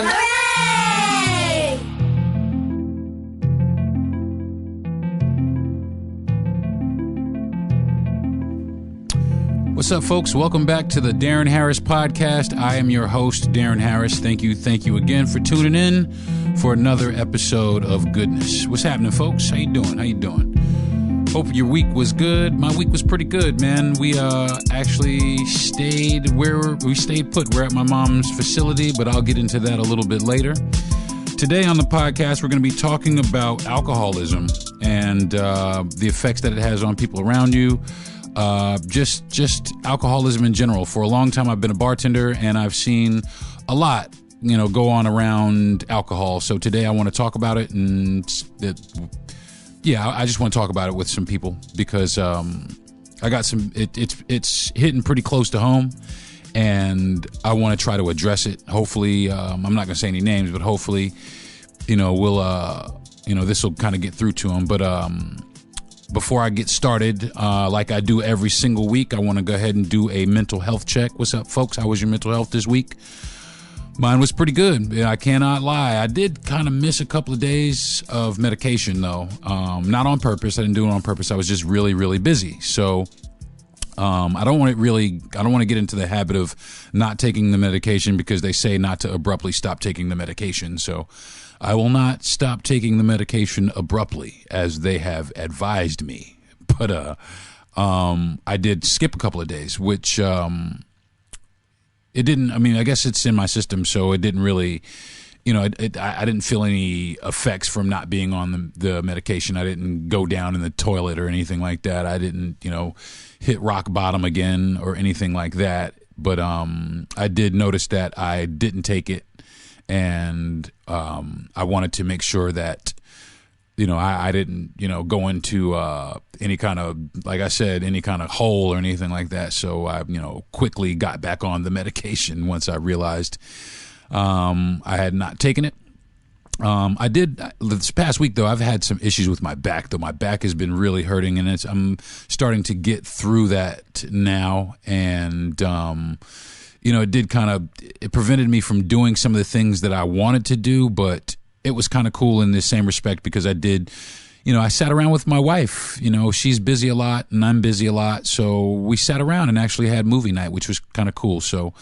Hooray! What's up, folks? Welcome back to the Darren Harris Podcast. I am your host, Darren Harris. Thank you again for tuning in for another episode of goodness. What's happening, folks? How you doing? Hope your week was good. My week was pretty good, man. We actually stayed put. We're at my mom's facility, but I'll get into that a little bit later. Today on the podcast, we're going to be talking about alcoholism and the effects that it has on people around you. Just alcoholism in general. For a long time, I've been a bartender, and I've seen a lot, go on around alcohol. So today I want to talk about it, and I just want to talk about it with some people because I got some. It's hitting pretty close to home, and I want to try to address it. Hopefully, I'm not going to say any names, but hopefully, we'll this will kind of get through to them. But before I get started, like I do every single week, I want to go ahead and do a mental health check. What's up, folks? How was your mental health this week? Mine was pretty good. I cannot lie. I did kind of miss a couple of days of medication, though. Not on purpose. I didn't do it on purpose. I was just really, really busy. So I don't want to get into the habit of not taking the medication because they say not to abruptly stop taking the medication. So I will not stop taking the medication abruptly, as they have advised me. But I did skip a couple of days, which it didn't. I mean, I guess it's in my system, so it didn't really. I didn't feel any effects from not being on the medication. I didn't go down in the toilet or anything like that. I didn't, hit rock bottom again or anything like that. But I did notice that I didn't take it. And I wanted to make sure that, I didn't, go into any kind of, like I said, any kind of hole or anything like that. So I, quickly got back on the medication once I realized I had not taken it. I did this past week, though. I've had some issues with my back, though. My back has been really hurting, and I'm starting to get through that now. And it prevented me from doing some of the things that I wanted to do, but it was kind of cool in the same respect because I did, I sat around with my wife. She's busy a lot and I'm busy a lot. So we sat around and actually had movie night, which was kind of cool. So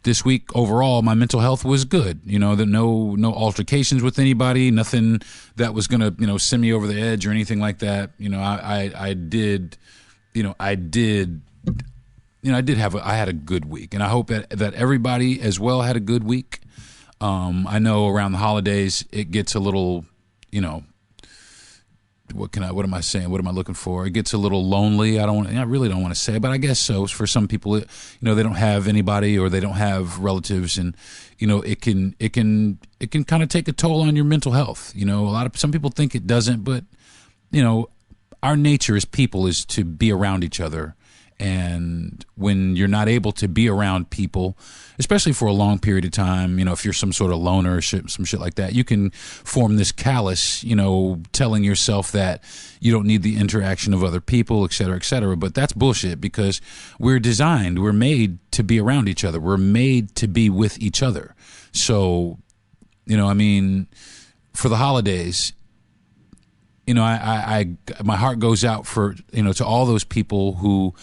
this week overall, my mental health was good. No altercations with anybody, nothing that was going to, send me over the edge or anything like that. I had a good week, and I hope that everybody as well had a good week. I know around the holidays it gets a little, what am I saying? What am I looking for? It gets a little lonely. I really don't want to say it, but I guess so. For some people, they don't have anybody or they don't have relatives, and it can kind of take a toll on your mental health. Some people think it doesn't, but our nature as people is to be around each other. And when you're not able to be around people, especially for a long period of time, if you're some sort of loner or some shit like that, you can form this callous, telling yourself that you don't need the interaction of other people, et cetera, et cetera. But that's bullshit because we're made to be around each other. We're made to be with each other. So, for the holidays, my heart goes out to all those people who,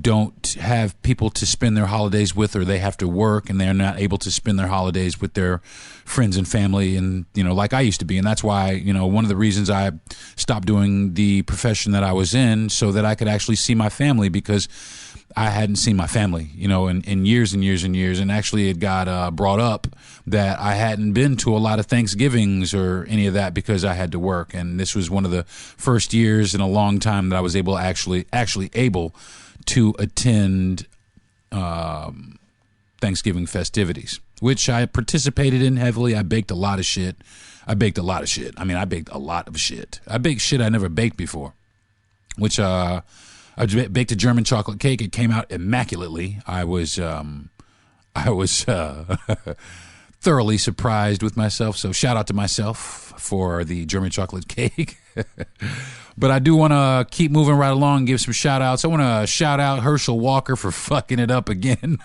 don't have people to spend their holidays with, or they have to work and they're not able to spend their holidays with their friends and family. And, like I used to be. And that's why, one of the reasons I stopped doing the profession that I was in, so that I could actually see my family, because I hadn't seen my family, in years and years and years. And actually it got brought up that I hadn't been to a lot of Thanksgivings or any of that because I had to work. And this was one of the first years in a long time that I was able to attend Thanksgiving festivities, which I participated in heavily. I baked a lot of shit. I baked a lot of shit. I baked shit I never baked before, which I baked a German chocolate cake. It came out immaculately. I was thoroughly surprised with myself. So shout out to myself for the German chocolate cake. But I do want to keep moving right along and give some shout outs. I want to shout out Herschel Walker for fucking it up again.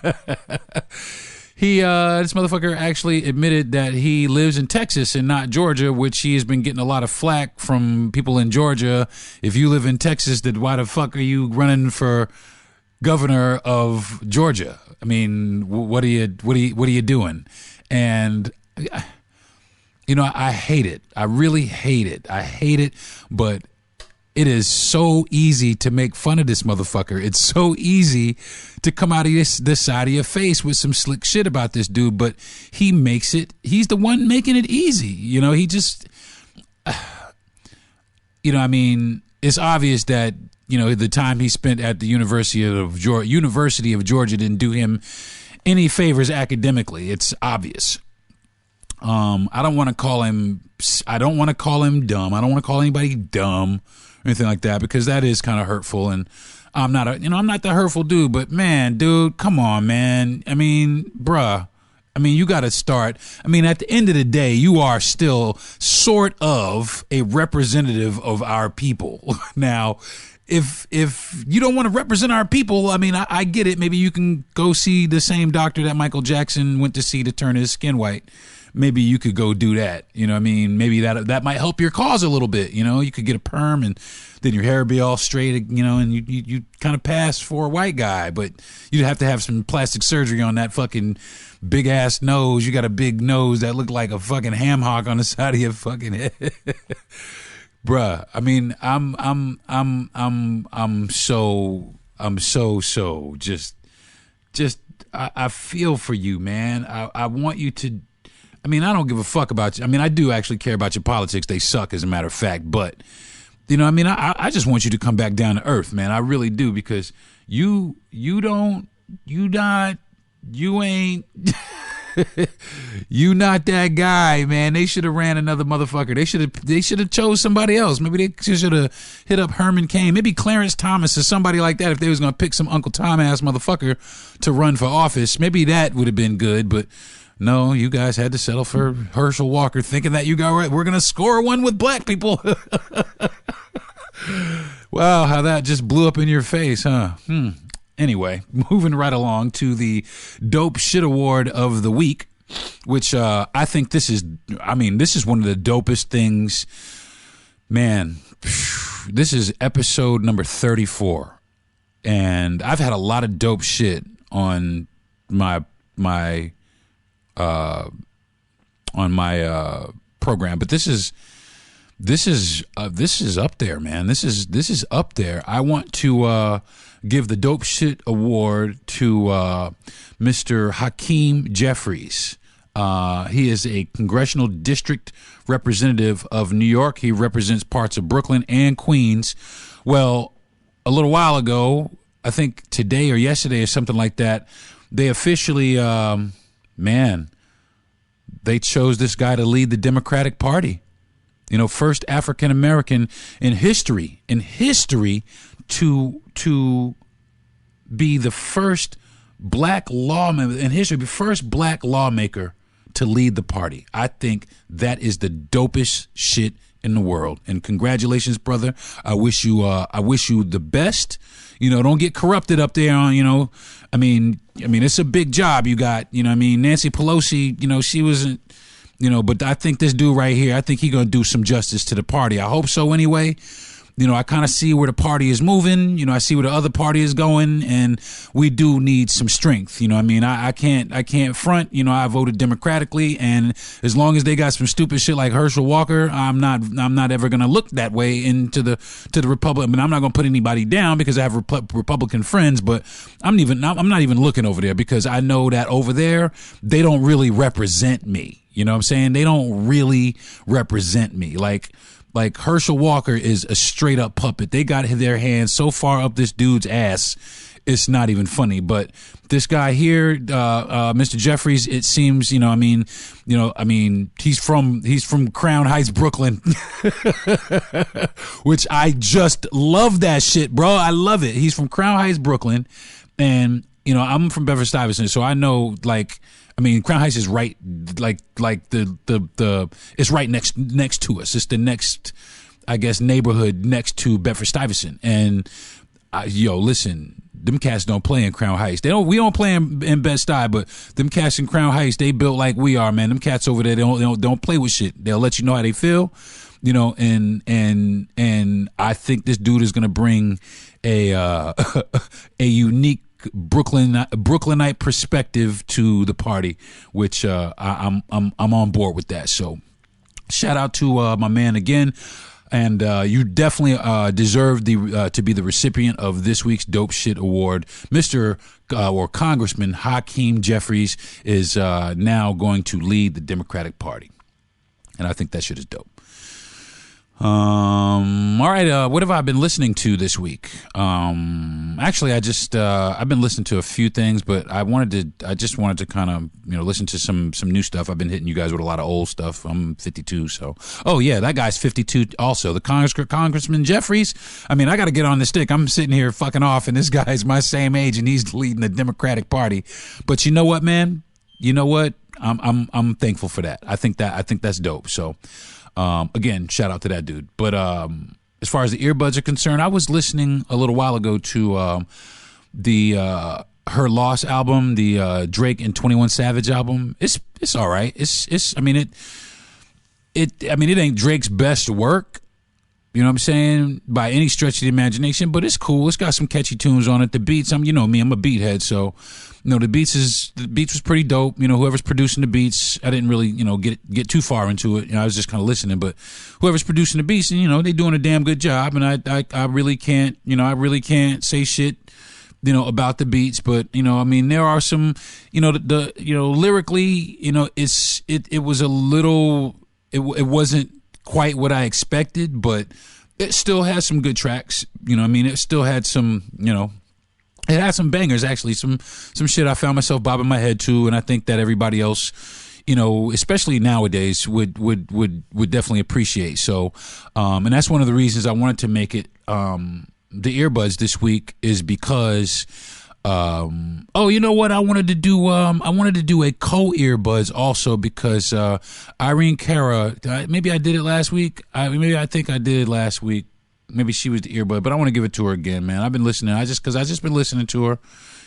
this motherfucker actually admitted that he lives in Texas and not Georgia, which he has been getting a lot of flack from people in Georgia. If you live in Texas, then why the fuck are you running for governor of Georgia? I mean, what are you doing? And you know, I hate it. I really hate it. I hate it, but it is so easy to make fun of this motherfucker. It's so easy to come out of this side of your face with some slick shit about this dude, but he makes it, he's the one making it easy. You know, he just, you know, I mean, it's obvious that, you know, the time he spent at the University of Georgia didn't do him any favors academically. It's obvious. I don't want to call him dumb. I don't want to call anybody dumb or anything like that, because that is kind of hurtful. And I'm not the hurtful dude, but man, dude, come on, man. I mean, bruh, I mean, you got to start. I mean, at the end of the day, you are still sort of a representative of our people. Now, if you don't want to represent our people, I mean, I get it. Maybe you can go see the same doctor that Michael Jackson went to see to turn his skin white. Maybe you could go do that. You know what I mean? Maybe that might help your cause a little bit. You know, you could get a perm and then your hair would be all straight, you know, and you kind of pass for a white guy, but you'd have to have some plastic surgery on that fucking big ass nose. You got a big nose that looked like a fucking ham hock on the side of your fucking head. Bruh, I mean, I feel for you, man. I want you to, I mean, I don't give a fuck about you. I mean, I do actually care about your politics. They suck, as a matter of fact. But, you know, I mean, I just want you to come back down to earth, man. I really do, because you ain't, you not that guy, man. They should have ran another motherfucker. They should have chose somebody else. Maybe they should have hit up Herman Cain. Maybe Clarence Thomas or somebody like that. If they was going to pick some Uncle Tom ass motherfucker to run for office, maybe that would have been good. But no, you guys had to settle for Herschel Walker, thinking that you got right. We're going to score one with black people. Wow, how that just blew up in your face, huh? Anyway, moving right along to the Dope Shit Award of the week, which I think this is one of the dopest things. Man, this is episode number 34. And I've had a lot of dope shit on my program, but this is up there, man. This is up there. I want to give the Dope Shit Award to Mr. Hakeem Jeffries. He is a congressional district representative of New York. He represents parts of Brooklyn and Queens. Well, a little while ago, I think today or yesterday or something like that, they officially, they chose this guy to lead the Democratic Party. You know, first African American in history to be the first black lawmaker in history, the first black lawmaker to lead the party. I think that is the dopest shit in the world. And congratulations, brother. I wish you the best. You know, don't get corrupted up there on, you know, I mean, it's a big job you got, you know what I mean? Nancy Pelosi, you know, she wasn't, you know, but I think this dude right here, I think he's going to do some justice to the party. I hope so anyway. You know, I kind of see where the party is moving. You know, I see where the other party is going, and we do need some strength. You know what I mean? I can't front. You know, I voted democratically, and as long as they got some stupid shit like Herschel Walker, I'm not ever going to look that way to the Republic. I mean, I'm not going to put anybody down because I have Republican friends, but I'm not even looking over there, because I know that over there, they don't really represent me. You know what I'm saying? They don't really represent me. Like Herschel Walker is a straight up puppet. They got their hands so far up this dude's ass, it's not even funny. But this guy here, Mr. Jeffries, it seems, you know, I mean, he's from Crown Heights, Brooklyn, which I just love that shit, bro. I love it. He's from Crown Heights, Brooklyn, and you know, I'm from Bedford-Stuyvesant, so I know, like, I mean, Crown Heights is right, like the it's right next to us. It's the next, I guess, neighborhood next to Bedford-Stuyvesant. And listen, them cats don't play in Crown Heights. We don't play in Bed-Stuy, but them cats in Crown Heights, they built like we are, man. Them cats over there, they don't play with shit. They'll let you know how they feel, and I think this dude is gonna bring a unique Brooklynite perspective to the party, which I'm on board with that. So shout out to my man again. And you definitely deserve to be the recipient of this week's Dope Shit Award. Mr. Or Congressman Hakeem Jeffries is now going to lead the Democratic Party. And I think that shit is dope. All right. What have I been listening to this week? Actually, I've been listening to a few things, but I just wanted to kind of, listen to some new stuff. I've been hitting you guys with a lot of old stuff. I'm 52. So, oh yeah, that guy's 52 also. The Congressman Jeffries. I mean, I got to get on the stick. I'm sitting here fucking off and this guy's my same age and he's leading the Democratic Party. But you know what, man? You know what? I'm thankful for that. I think that's dope. So, again, shout out to that dude. But as far as the earbuds are concerned, I was listening a little while ago to the Her Loss album, the Drake and 21 Savage album. It's all right. It ain't Drake's best work. You know what I'm saying? By any stretch of the imagination, but it's cool. It's got some catchy tunes on it. The beats, I'm a beat head, so the beats was pretty dope. Whoever's producing the beats, I didn't really, get too far into it. I was just kind of listening, but whoever's producing the beats, they doing a damn good job, and I really can't, say shit, about the beats, but there are some, lyrically, it was a little, it wasn't quite what I expected, but it still has some good tracks. It still had some, it had some bangers, actually, some shit I found myself bobbing my head to, and I think that everybody else, especially nowadays, would definitely appreciate. So, and that's one of the reasons I wanted to make it the earbuds this week is because, you know what? I wanted to do a co-earbuds also because Irene Cara, maybe I did it last week. I think I did it last week. Maybe she was the earbud, but I want to give it to her again, man. I've been listening. I just been listening to her.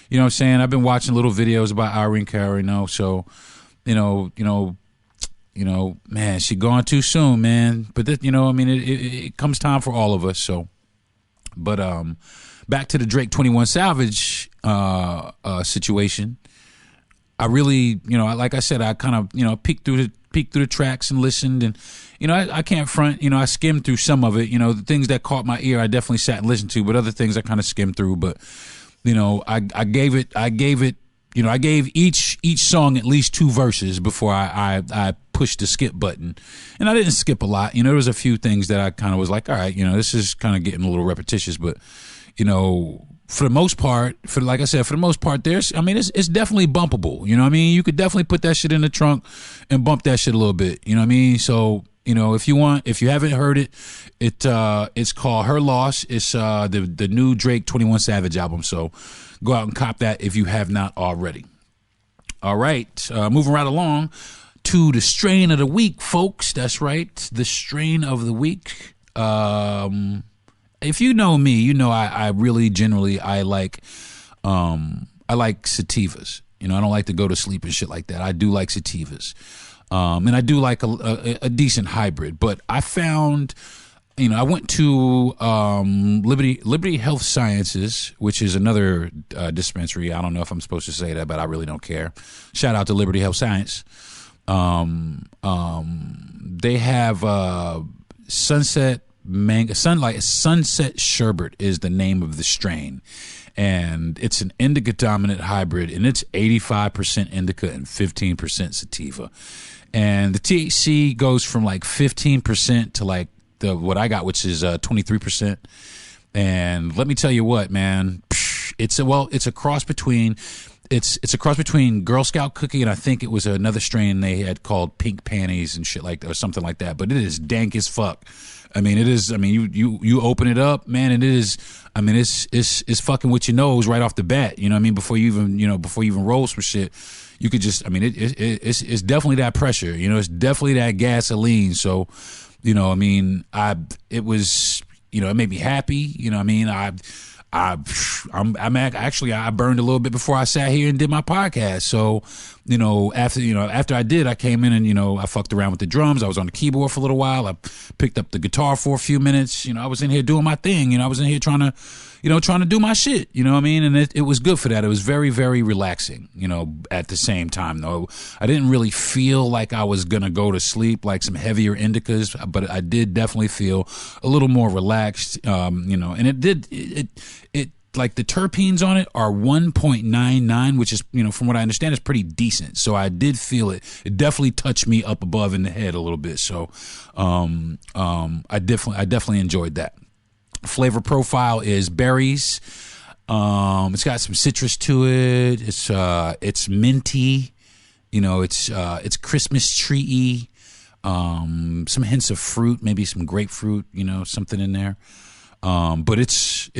You know what I'm saying? I've been watching little videos about Irene Cara, so, man, she gone too soon, man. But it comes time for all of us. So, but back to the Drake 21 Savage situation. I really, like I said, I kind of peeked through the tracks and listened, and I can't front. I skimmed through some of it. The things that caught my ear, I definitely sat and listened to, but other things I kind of skimmed through. But I gave each song at least 2 verses before I pushed the skip button, and I didn't skip a lot. There was a few things that I kind of was like, all right, this is kind of getting a little repetitious, but for the most part, like I said, for the most part, it's definitely bumpable. You could definitely put that shit in the trunk and bump that shit a little bit. So, if you haven't heard it, it's called Her Loss. It's the new Drake 21 Savage album. So go out and cop that if you have not already. All right, moving right along to the strain of the week, folks. That's right, the strain of the week. If you know me, I really generally I like sativas. I don't like to go to sleep and shit like that. I do like sativas, and I do like a decent hybrid. But I found, I went to Liberty Health Sciences, which is another dispensary. I don't know if I'm supposed to say that, but I really don't care. Shout out to Liberty Health Science. They have Sunset Sherbet is the name of the strain, and it's an indica dominant hybrid, and it's 85% indica and 15% sativa, and the THC goes from like 15% to like what I got, which is 23%. And let me tell you what, man, it's a cross between Girl Scout cookie and I think it was another strain they had called Pink Panties and shit like that, or something like that. But it is dank as fuck. It is. You open it up, man, and it is. It's fucking with your nose right off the bat. Before you even roll some shit, you could just. It's definitely that pressure. It's definitely that gasoline. So, it was. It made me happy. I burned a little bit before I sat here and did my podcast. So, after I did, I came in and, I fucked around with the drums. I was on the keyboard for a little while. I picked up the guitar for a few minutes. I was in here doing my thing. I was in here trying to do my shit. You know what I mean? And it was good for that. It was very, very relaxing, at the same time, though. I didn't really feel like I was going to go to sleep like some heavier indicas, but I did definitely feel a little more relaxed, and it like the terpenes on it are 1.99, which is, from what I understand, is pretty decent. So I did feel it. It definitely touched me up above in the head a little bit. So, I definitely enjoyed that. Flavor profile is berries. It's got some citrus to it. It's minty. It's Christmas tree-y. Some hints of fruit, maybe some grapefruit, something in there. But it's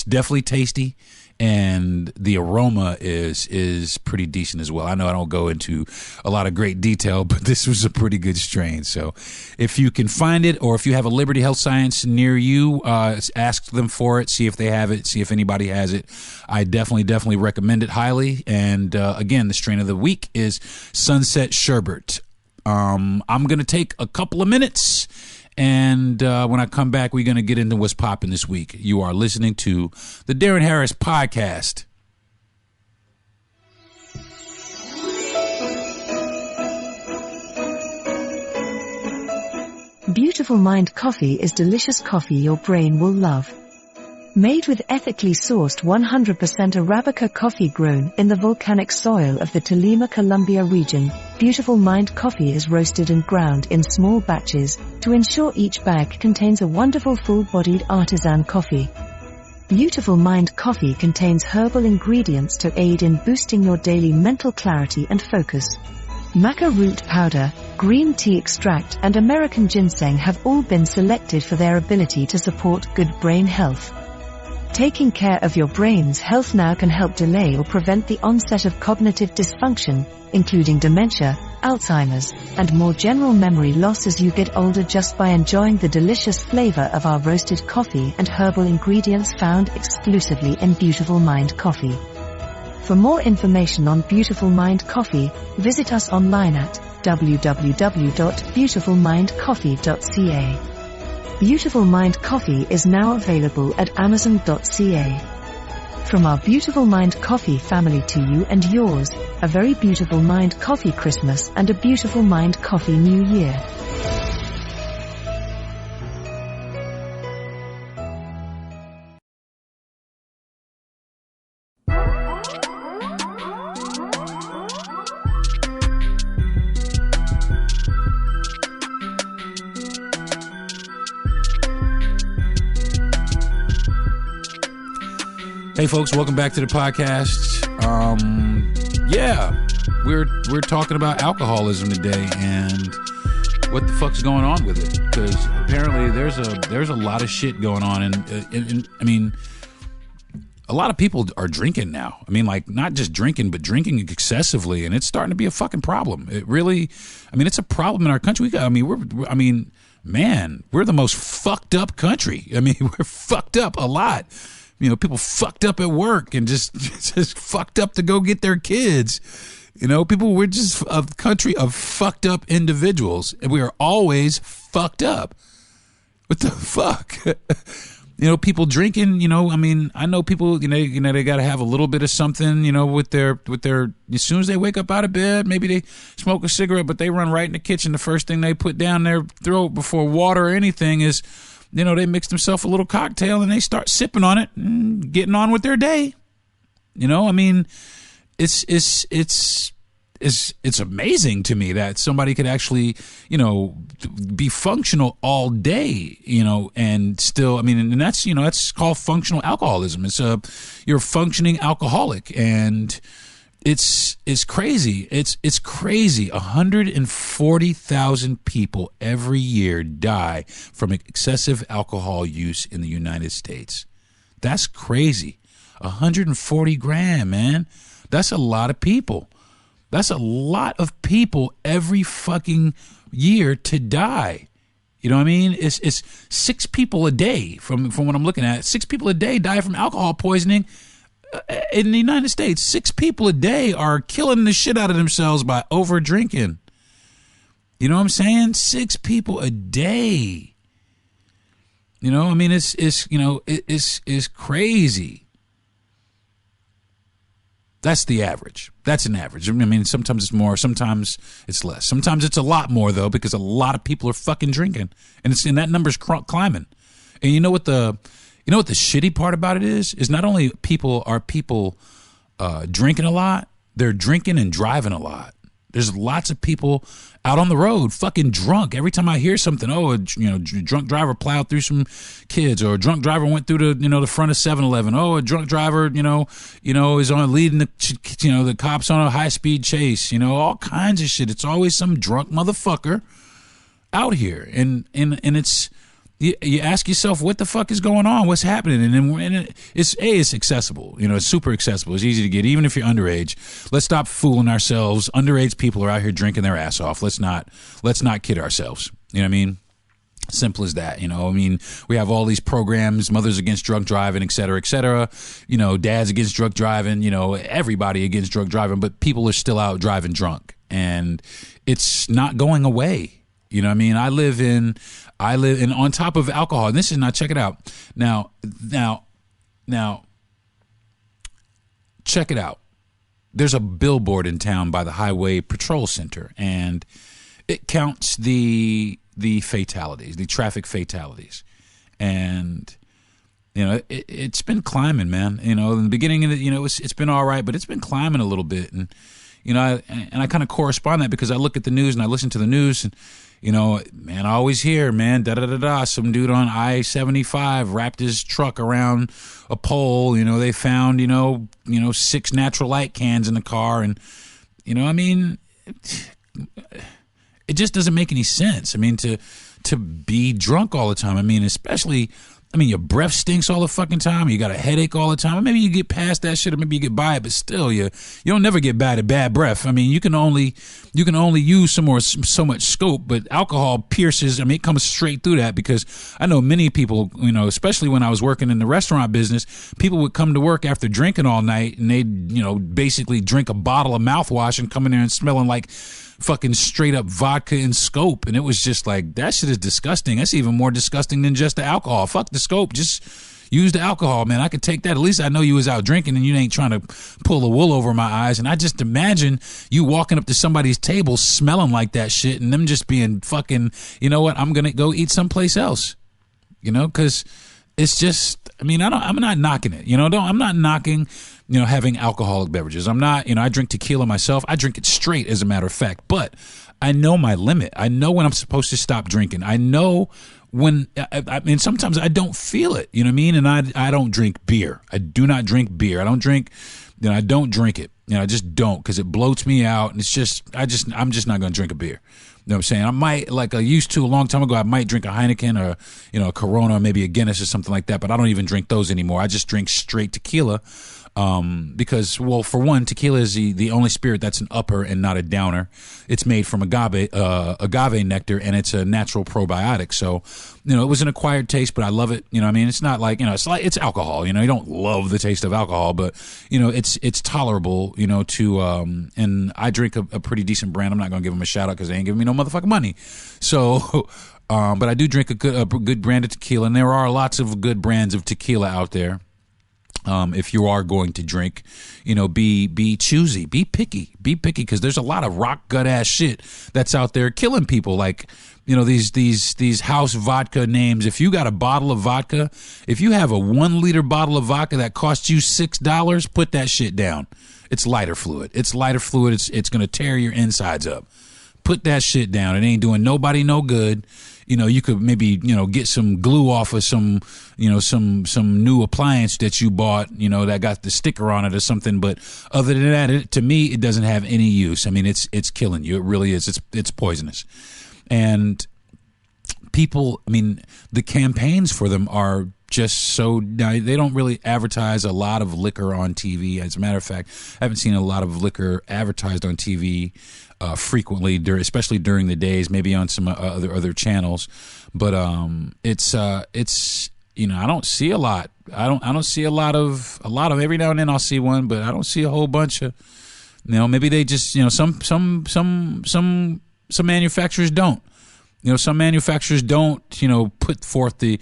definitely tasty, and the aroma is pretty decent as well. I know I don't go into a lot of great detail, but this was a pretty good strain. So if you can find it, or if you have a Liberty Health Science near you, ask them for it, see if they have it, see if anybody has it. I definitely recommend it highly. And again, the strain of the week is Sunset Sherbet. I'm going to take a couple of minutes, and when I come back, we're going to get into what's popping this week. You are listening to the Darren Harris Podcast. Beautiful Mind Coffee is delicious coffee your brain will love. Made with ethically sourced 100% Arabica coffee grown in the volcanic soil of the Tolima, Colombia region, Beautiful Mind Coffee is roasted and ground in small batches to ensure each bag contains a wonderful full-bodied artisan coffee. Beautiful Mind Coffee contains herbal ingredients to aid in boosting your daily mental clarity and focus. Maca root powder, green tea extract, and American ginseng have all been selected for their ability to support good brain health. Taking care of your brain's health now can help delay or prevent the onset of cognitive dysfunction, including dementia, Alzheimer's, and more general memory loss as you get older, just by enjoying the delicious flavor of our roasted coffee and herbal ingredients found exclusively in Beautiful Mind Coffee. For more information on Beautiful Mind Coffee, visit us online at www.beautifulmindcoffee.ca. Beautiful Mind Coffee is now available at Amazon.ca. From our Beautiful Mind Coffee family to you and yours, a very Beautiful Mind Coffee Christmas and a Beautiful Mind Coffee New Year. Hey folks, welcome back to the podcast. We're talking about alcoholism today and what the fuck's going on with it, because apparently there's a lot of shit going on, and I mean, a lot of people are drinking now. I mean, like, not just drinking, but drinking excessively, and it's starting to be a fucking problem. It really, I mean, it's a problem in our country. We're the most fucked up country. I mean, we're fucked up a lot. People fucked up at work and just fucked up to go get their kids. We're just a country of fucked up individuals, and we are always fucked up. What the fuck? People drinking, I know people, they got to have a little bit of something, with their, as soon as they wake up out of bed, maybe they smoke a cigarette, but they run right in the kitchen. The first thing they put down their throat before water or anything is, they mix themselves a little cocktail and they start sipping on it and getting on with their day. It's amazing to me that somebody could actually, be functional all day, and still, and that's called functional alcoholism. You're a functioning alcoholic, and it's crazy. It's crazy. 140,000 people every year die from excessive alcohol use in the United States. That's crazy. 140 grand, man. That's a lot of people. That's a lot of people every fucking year to die. You know what I mean? It's 6 people a day from what I'm looking at. 6 people a day die from alcohol poisoning in the United States. 6 people a day are killing the shit out of themselves by over drinking. You know what I'm saying? 6 people a day. You know, I mean, it's crazy. That's the average. That's an average. I mean, sometimes it's more, sometimes it's less. Sometimes it's a lot more though, because a lot of people are fucking drinking, and that number's climbing. And you know what the shitty part about it is not only people drinking a lot, they're drinking and driving a lot. There's lots of people out on the road fucking drunk. Every time I hear something, a drunk driver plowed through some kids, or a drunk driver went through the front of 7-Eleven. Oh, a drunk driver, is on leading the cops on a high speed chase. All kinds of shit. It's always some drunk motherfucker out here, and it's. You ask yourself, what the fuck is going on? What's happening? And it's accessible. It's super accessible. It's easy to get, even if you're underage. Let's stop fooling ourselves. Underage people are out here drinking their ass off. Let's not kid ourselves. You know what I mean? Simple as that. We have all these programs, Mothers Against Drunk Driving, et cetera, et cetera. Dads Against Drunk Driving, everybody against drunk driving, but people are still out driving drunk, and it's not going away. You know what I mean? I live in on top of alcohol, and this is not, check it out. Now, check it out. There's a billboard in town by the Highway Patrol Center, and it counts the fatalities, the traffic fatalities. And, it's been climbing, man. In the beginning of it, it's been all right, but it's been climbing a little bit. And, I kind of correspond that because I look at the news and I listen to the news, and, man, I always hear, man, some dude on I-75 wrapped his truck around a pole. They found, 6 natural light cans in the car. And, I mean, it just doesn't make any sense. I mean, to be drunk all the time. I mean, especially, your breath stinks all the fucking time. You got a headache all the time. Or maybe you get past that shit, or maybe you get by it, but still, you don't never get bad breath. I mean, you can only use so much scope, but alcohol pierces. I mean, it comes straight through that, because I know many people, especially when I was working in the restaurant business, people would come to work after drinking all night, and they'd, basically drink a bottle of mouthwash and come in there and smelling like fucking straight up vodka and scope. And it was just like, that shit is disgusting. That's even more disgusting than just the alcohol. Fuck the scope. Just use the alcohol, man. I could take that. At least I know you was out drinking and you ain't trying to pull the wool over my eyes. And I just imagine you walking up to somebody's table smelling like that shit, and them just being fucking, you know what, I'm going to go eat someplace else, because it's just, I'm not knocking it, I'm not knocking, having alcoholic beverages. I'm not, I drink tequila myself. I drink it straight, as a matter of fact, but I know my limit. I know when I'm supposed to stop drinking. I know when, sometimes I don't feel it, you know what I mean? And I don't drink beer. I do not drink beer. I don't drink, I don't drink it. I just don't, because it bloats me out, and it's just, I'm just not going to drink a beer. You know what I'm saying? I might, like I used to a long time ago, I might drink a Heineken or, a Corona or maybe a Guinness or something like that, but I don't even drink those anymore. I just drink straight tequila. Because, well, for one, tequila is the only spirit that's an upper and not a downer. It's made from agave nectar, and it's a natural probiotic. So, it was an acquired taste, but I love it. It's not like, it's alcohol, you don't love the taste of alcohol, but, it's tolerable, and I drink a pretty decent brand. I'm not going to give them a shout out because they ain't giving me no motherfucking money. So, but I do drink a good brand of tequila, and there are lots of good brands of tequila out there. If you are going to drink, be choosy, be picky, because there's a lot of rock gut ass shit that's out there killing people. Like, these house vodka names. If you got a bottle of vodka, if you have a 1 liter bottle of vodka that costs you $6, put that shit down. It's lighter fluid. It's going to tear your insides up. Put that shit down. It ain't doing nobody no good. You could maybe, get some glue off of some new appliance that you bought, that got the sticker on it or something. But other than that, to me, it doesn't have any use. I mean, it's killing you. It really is. It's poisonous. And people, the campaigns for them are just so they don't really advertise a lot of liquor on TV. As a matter of fact, I haven't seen a lot of liquor advertised on TV frequently, especially during the days, maybe on some other channels. But it's I don't see a lot. I don't see a lot of every now and then I'll see one, but I don't see a whole bunch of, maybe they just, some manufacturers don't. Some manufacturers don't, put forth the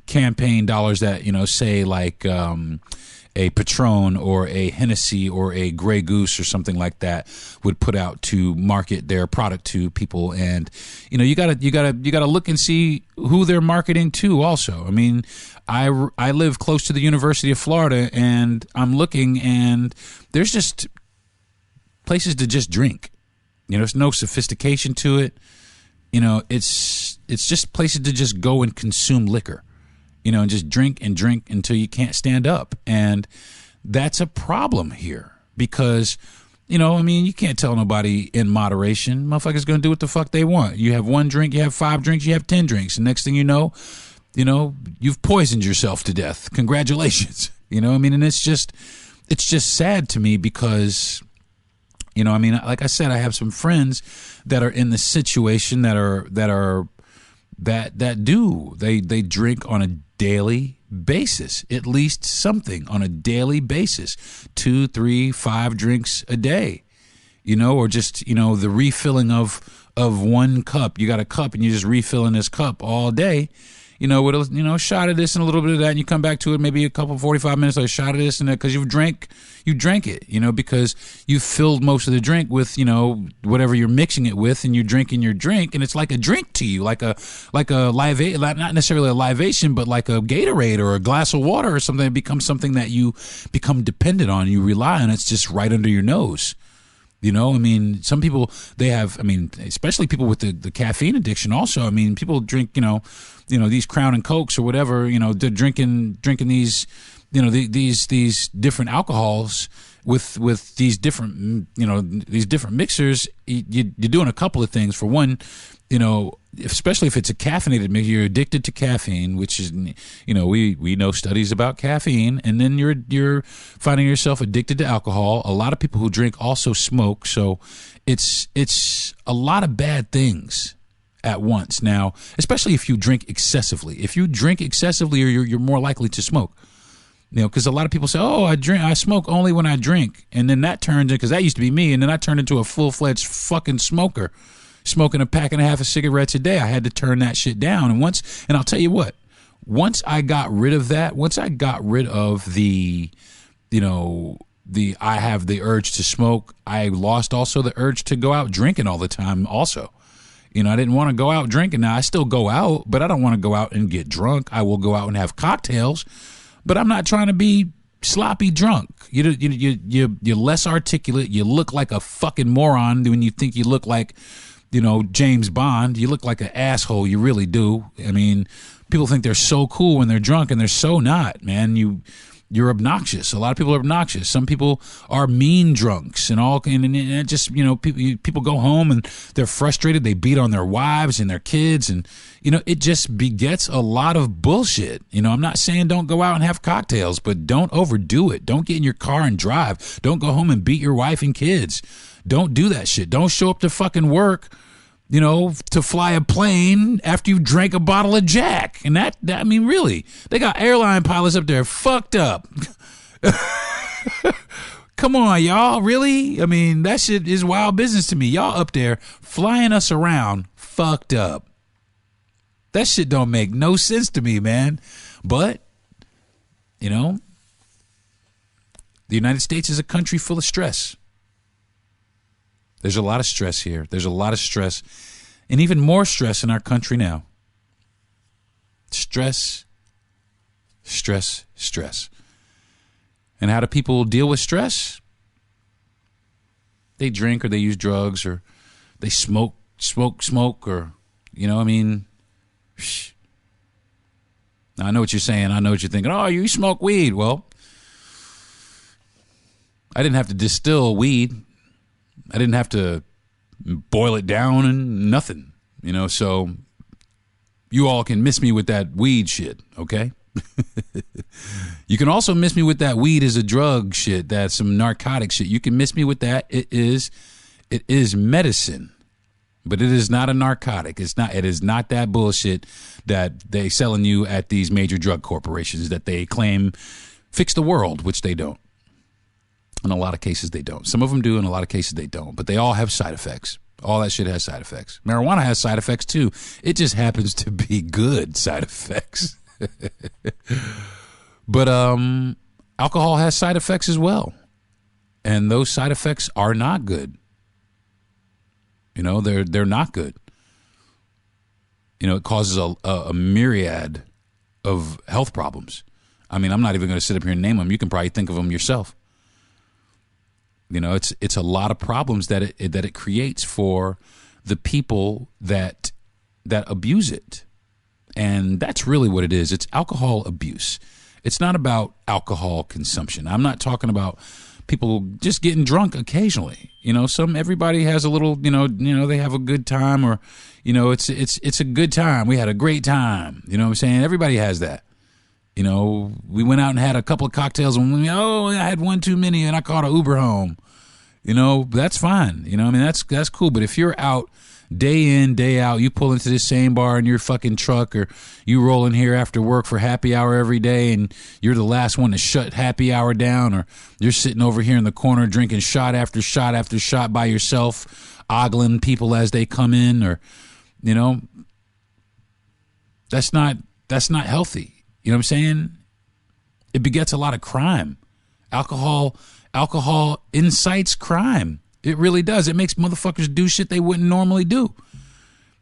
campaign dollars that, say like a Patron or a Hennessy or a Grey Goose or something like that would put out to market their product to people. And, you gotta look and see who they're marketing to also. I mean, I live close to the University of Florida, and I'm looking, and there's just places to just drink. There's no sophistication to it. It's just places to just go and consume liquor, and just drink and drink until you can't stand up. And that's a problem here because, you can't tell nobody in moderation. Motherfuckers going to do what the fuck they want. You have one drink, you have 5 drinks, you have 10 drinks. And next thing you know, you've poisoned yourself to death. Congratulations. And it's just sad to me because, like I said, I have some friends that are in the situation that they drink on a daily basis, at least something on a daily basis, 2, 3, 5 drinks a day, or just, the refilling of one cup. You got a cup and you're just refilling this cup all day. With a shot of this and a little bit of that, and you come back to it maybe a couple 45 minutes later, a shot of this and that, because you drank it, because you filled most of the drink with, whatever you're mixing it with, and you're drinking your drink, and it's like a drink to you, like a live, not necessarily a libation, but like a Gatorade or a glass of water or something. It becomes something that you become dependent on, you rely on. It's just right under your nose. Some people, they have, especially people with the caffeine addiction also. People drink, these Crown and Cokes or whatever, they're drinking these, these different alcohols with these different, these different mixers. You're doing a couple of things. For one, especially if it's a caffeinated mix, you're addicted to caffeine, which is, we know studies about caffeine, and then you're finding yourself addicted to alcohol. A lot of people who drink also smoke, so it's a lot of bad things at once. Now, especially if you drink excessively. If you drink excessively, you're more likely to smoke. Because a lot of people say, "Oh, I smoke only when I drink," and then that turns in, because that used to be me, and then I turned into a full-fledged fucking smoker, smoking a pack and a half of cigarettes a day. I had to turn that shit down. And I'll tell you what, once I got rid of that, once I got rid of the I have the urge to smoke, I lost also the urge to go out drinking all the time also. I didn't want to go out drinking. Now, I still go out, but I don't want to go out and get drunk. I will go out and have cocktails, but I'm not trying to be sloppy drunk. You're less articulate. You look like a fucking moron when you think you look like, James Bond. You look like an asshole. You really do. People think they're so cool when they're drunk, and they're so not, man. You're obnoxious. A lot of people are obnoxious. Some people are mean drunks and all. And it just, people go home and they're frustrated. They beat on their wives and their kids. And, it just begets a lot of bullshit. I'm not saying don't go out and have cocktails, but don't overdo it. Don't get in your car and drive. Don't go home and beat your wife and kids. Don't do that shit. Don't show up to fucking work, to fly a plane after you drank a bottle of Jack. And that really, they got airline pilots up there fucked up. Come on, y'all. Really? That shit is wild business to me. Y'all up there flying us around fucked up. That shit don't make no sense to me, man. But, the United States is a country full of stress. There's a lot of stress here. There's a lot of stress, and even more stress in our country now. Stress, stress, stress. And how do people deal with stress? They drink, or they use drugs, or they smoke, or, Now, I know what you're saying. I know what you're thinking. Oh, you smoke weed. Well, I didn't have to distill weed. I didn't have to boil it down and nothing, so you all can miss me with that weed shit, okay? You can also miss me with that weed as a drug shit, that's some narcotic shit. You can miss me with that. It is medicine, but it is not a narcotic. It is not that bullshit that they selling you at these major drug corporations that they claim fix the world, which they don't. In a lot of cases, they don't. Some of them do, in a lot of cases, they don't. But they all have side effects. All that shit has side effects. Marijuana has side effects, too. It just happens to be good side effects. But alcohol has side effects as well. And those side effects are not good. You know, they're not good. You know, it causes a myriad of health problems. I mean, I'm not even going to sit up here and name them. You can probably think of them yourself. You know, it's a lot of problems that it creates for the people that abuse it. And that's really what it is. It's alcohol abuse. It's not about alcohol consumption. I'm not talking about people just getting drunk occasionally. You know, everybody has a little, you know, they have a good time, or, you know, it's a good time. We had a great time. You know what I'm saying? Everybody has that. You know, we went out and had a couple of cocktails and I had one too many and I caught an Uber home. You know, that's fine. You know, I mean, that's cool. But if you're out day in, day out, you pull into this same bar in your fucking truck, or you roll in here after work for happy hour every day and you're the last one to shut happy hour down, or you're sitting over here in the corner drinking shot after shot after shot by yourself, ogling people as they come in, or, you know, that's not healthy. You know what I'm saying? It begets a lot of crime. Alcohol incites crime. It really does. It makes motherfuckers do shit they wouldn't normally do.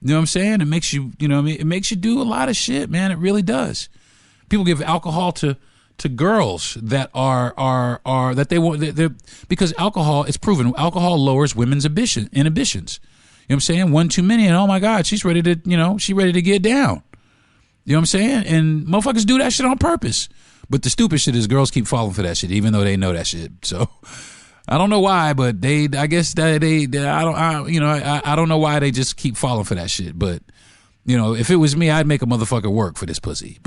You know what I'm saying? It makes you, you know what I mean? It makes you do a lot of shit, man. It really does. People give alcohol to girls that are that they want, because alcohol, it's proven, alcohol lowers women's inhibitions. You know what I'm saying? One too many and oh my God, she's ready to get down. You know what I'm saying? And motherfuckers do that shit on purpose. But the stupid shit is girls keep falling for that shit, even though they know that shit. So I don't know why, but I don't know why they just keep falling for that shit. But, you know, if it was me, I'd make a motherfucker work for this pussy.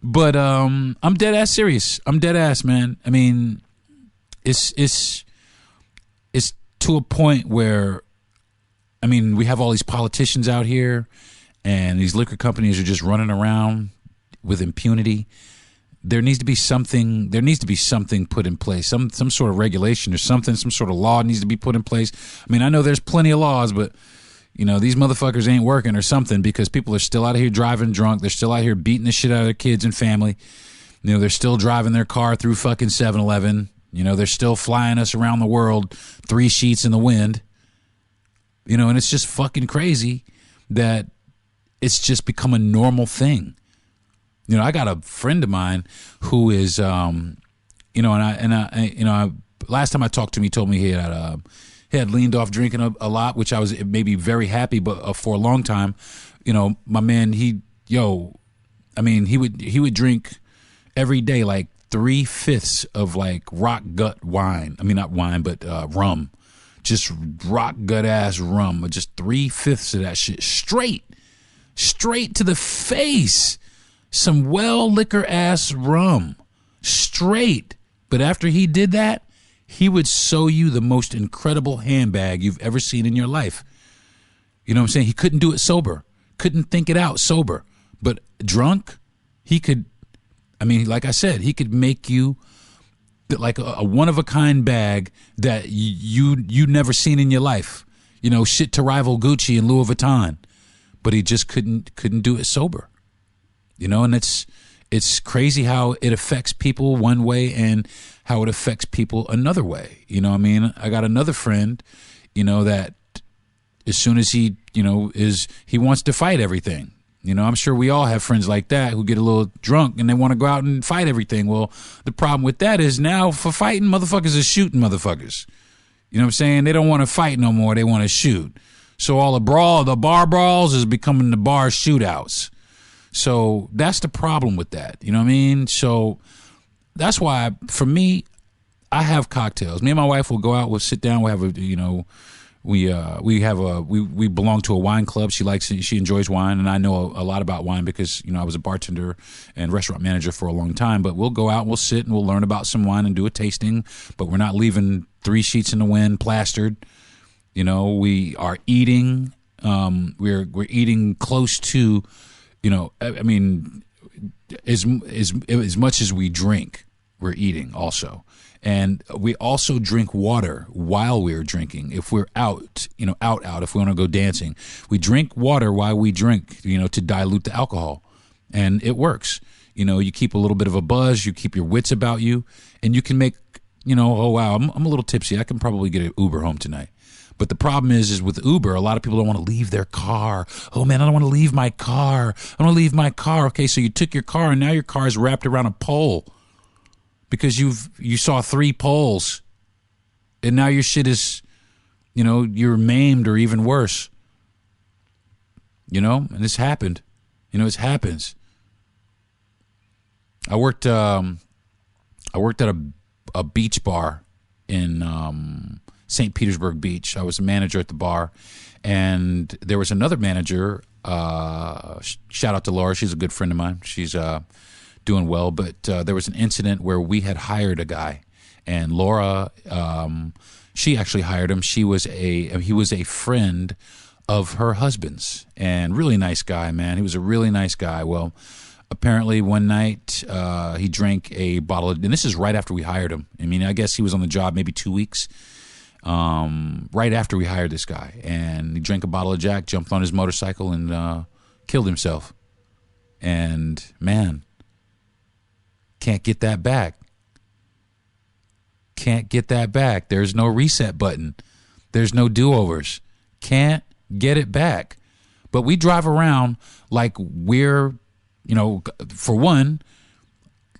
But I'm dead ass serious. I'm dead ass, man. I mean, it's to a point where, I mean, we have all these politicians out here, and these liquor companies are just running around with impunity. There needs to be something put in place, some sort of regulation or something, some sort of law needs to be put in place. I mean, I know there's plenty of laws, but, you know, these motherfuckers ain't working or something, because people are still out here driving drunk. They're still out here beating the shit out of their kids and family. You know, they're still driving their car through fucking 7-Eleven. You know, they're still flying us around the world 3 sheets in the wind. You know, and it's just fucking crazy that it's just become a normal thing. You know, I got a friend of mine who is, you know, last time I talked to him, he told me he had leaned off drinking a lot, which I was maybe very happy, but for a long time, you know, my man, he would drink every day like 3/5 of like rock gut wine. I mean, not wine, but rum, just rock gut ass rum, just 3/5 of that shit straight to the face. Some well liquor ass rum, straight. But after he did that, he would sew you the most incredible handbag you've ever seen in your life. You know what I'm saying? He couldn't do it sober, couldn't think it out sober. But drunk, he could, I mean, like I said, he could make you like a one-of-a-kind bag that you never seen in your life. You know, shit to rival Gucci and Louis Vuitton. But he just couldn't do it sober. You know, and it's crazy how it affects people one way and how it affects people another way. You know what I mean? I got another friend, you know, that as soon as he, you know, he wants to fight everything. You know, I'm sure we all have friends like that who get a little drunk and they want to go out and fight everything. Well, the problem with that is now for fighting, motherfuckers are shooting motherfuckers. You know what I'm saying? They don't want to fight no more. They want to shoot. So all the bar brawls is becoming the bar shootouts. So that's the problem with that. You know what I mean? So that's why, for me, I have cocktails. Me and my wife will go out, we'll sit down, we'll have a, you know, we belong to a wine club. She enjoys wine, and I know a lot about wine because, I was a bartender and restaurant manager for a long time. But we'll go out and we'll sit and we'll learn about some wine and do a tasting, but we're not leaving 3 sheets in the wind plastered. We are eating, we're eating close to, as much as we drink, we're eating also. And we also drink water while we're drinking. If we're out, if we want to go dancing, we drink water while we drink, to dilute the alcohol. And it works. You keep a little bit of a buzz, you keep your wits about you, and you can make, oh, wow, I'm a little tipsy. I can probably get an Uber home tonight. But the problem is with Uber, a lot of people don't want to leave their car. Oh, man, I don't want to leave my car. I want to leave my car. Okay, so you took your car, and now your car is wrapped around a pole. Because you saw 3 poles, and now your shit is, you're maimed or even worse. And this happened. It happens. I worked at a beach bar in St. Petersburg Beach. I was a manager at the bar, and there was another manager. Shout out to Laura. She's a good friend of mine. She's doing well, but there was an incident where we had hired a guy, and Laura, she actually hired him. He was a friend of her husband's, and really nice guy, man. He was a really nice guy. Well, apparently one night he drank a bottle of, and this is right after we hired him. I guess he was on the job maybe 2 weeks, right after we hired this guy, and he drank a bottle of Jack, jumped on his motorcycle, and killed himself. And man, can't get that back. Can't get that back. There's no reset button. There's no do-overs. Can't get it back. But we drive around like we're, for one,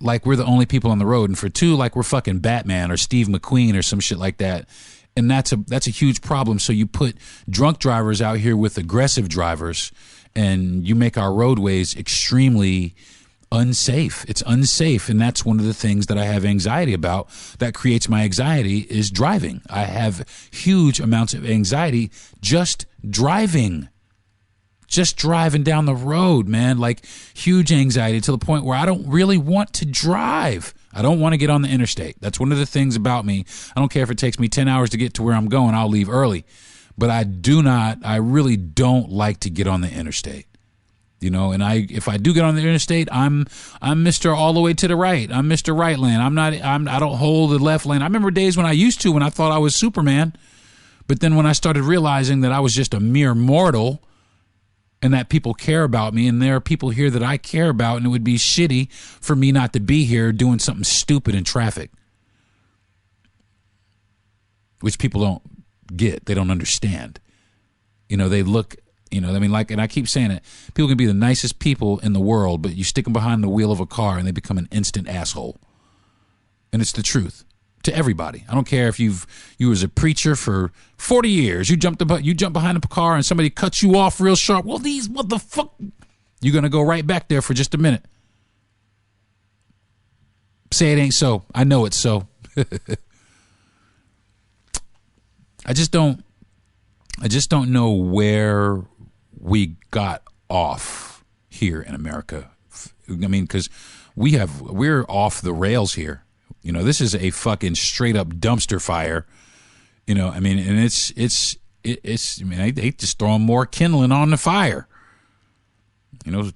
like we're the only people on the road, and for 2, like we're fucking Batman or Steve McQueen or some shit like that. And that's a huge problem. So you put drunk drivers out here with aggressive drivers, and you make our roadways extremely unsafe. It's unsafe, and that's one of the things that I have anxiety about. That creates my anxiety is driving. I have huge amounts of anxiety just driving down the road, man. Like huge anxiety to the point where I don't really want to drive. I don't want to get on the interstate. That's one of the things about me. I don't care if it takes me 10 hours to get to where I'm going. I'll leave early, but I really don't like to get on the interstate. And if I do get on the interstate, I'm Mr. all the way to the right. I'm Mr. Right lane. I don't hold the left lane. I remember days when I thought I was Superman. But then when I started realizing that I was just a mere mortal and that people care about me, and there are people here that I care about, and it would be shitty for me not to be here doing something stupid in traffic, which people don't get. They don't understand. They look, and I keep saying it, people can be the nicest people in the world, but you stick them behind the wheel of a car and they become an instant asshole. And it's the truth to everybody. I don't care if you was a preacher for 40 years, you jump behind a car and somebody cuts you off real sharp. Well, these motherfucker, you're going to go right back there for just a minute. Say it ain't so. I know it's so. I just don't know where we got off here in America. Because we're off the rails here. This is a fucking straight up dumpster fire. And it's they just throwing more kindling on the fire.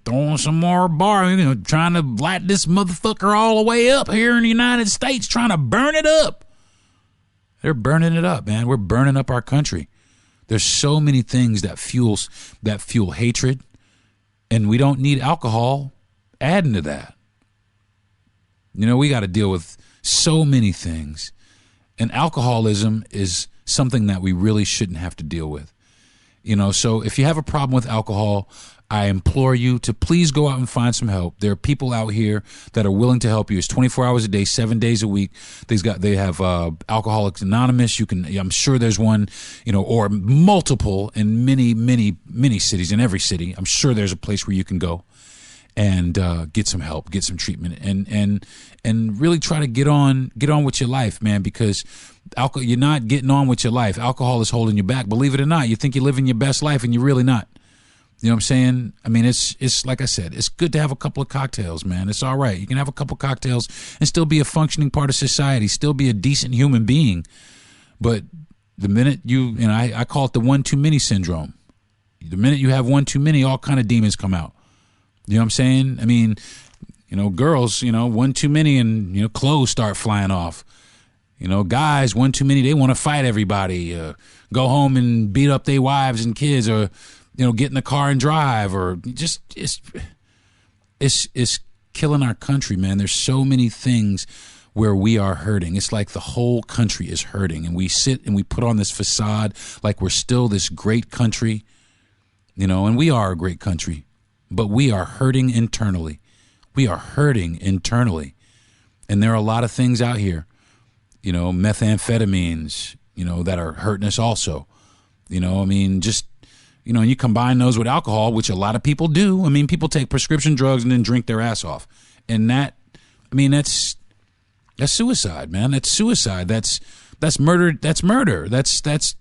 Throwing some more trying to light this motherfucker all the way up here in the United States, trying to burn it up. They're burning it up, man. We're burning up our country. There's so many things that fuel hatred, and we don't need alcohol adding to that. We got to deal with so many things, and alcoholism is something that we really shouldn't have to deal with. So if you have a problem with alcohol, I implore you to please go out and find some help. There are people out here that are willing to help you. It's 24 hours a day, 7 days a week. They have Alcoholics Anonymous. I'm sure there's one, or multiple in many, many, many cities, in every city. I'm sure there's a place where you can go. and get some help, get some treatment, and really try to get on with your life, man, because you're not getting on with your life. Alcohol is holding you back. Believe it or not, you think you're living your best life and you're really not. You know what I'm saying? I mean, it's like I said, it's good to have a couple of cocktails, man. It's all right. You can have a couple of cocktails and still be a functioning part of society, still be a decent human being. But the minute I call it the one too many syndrome. The minute you have one too many, all kind of demons come out. You know what I'm saying? I mean, girls, one too many and, clothes start flying off. Guys, one too many, they want to fight everybody, go home and beat up their wives and kids, or, get in the car and drive, or just, it's killing our country, man. There's so many things where we are hurting. It's like the whole country is hurting, and we sit and we put on this facade like we're still this great country, and we are a great country, but we are hurting internally. We are hurting internally. And there are a lot of things out here, methamphetamines, that are hurting us also. And you combine those with alcohol, which a lot of people do. I mean, people take prescription drugs and then drink their ass off. And that's suicide, man. That's suicide. That's murder. That's murder. That's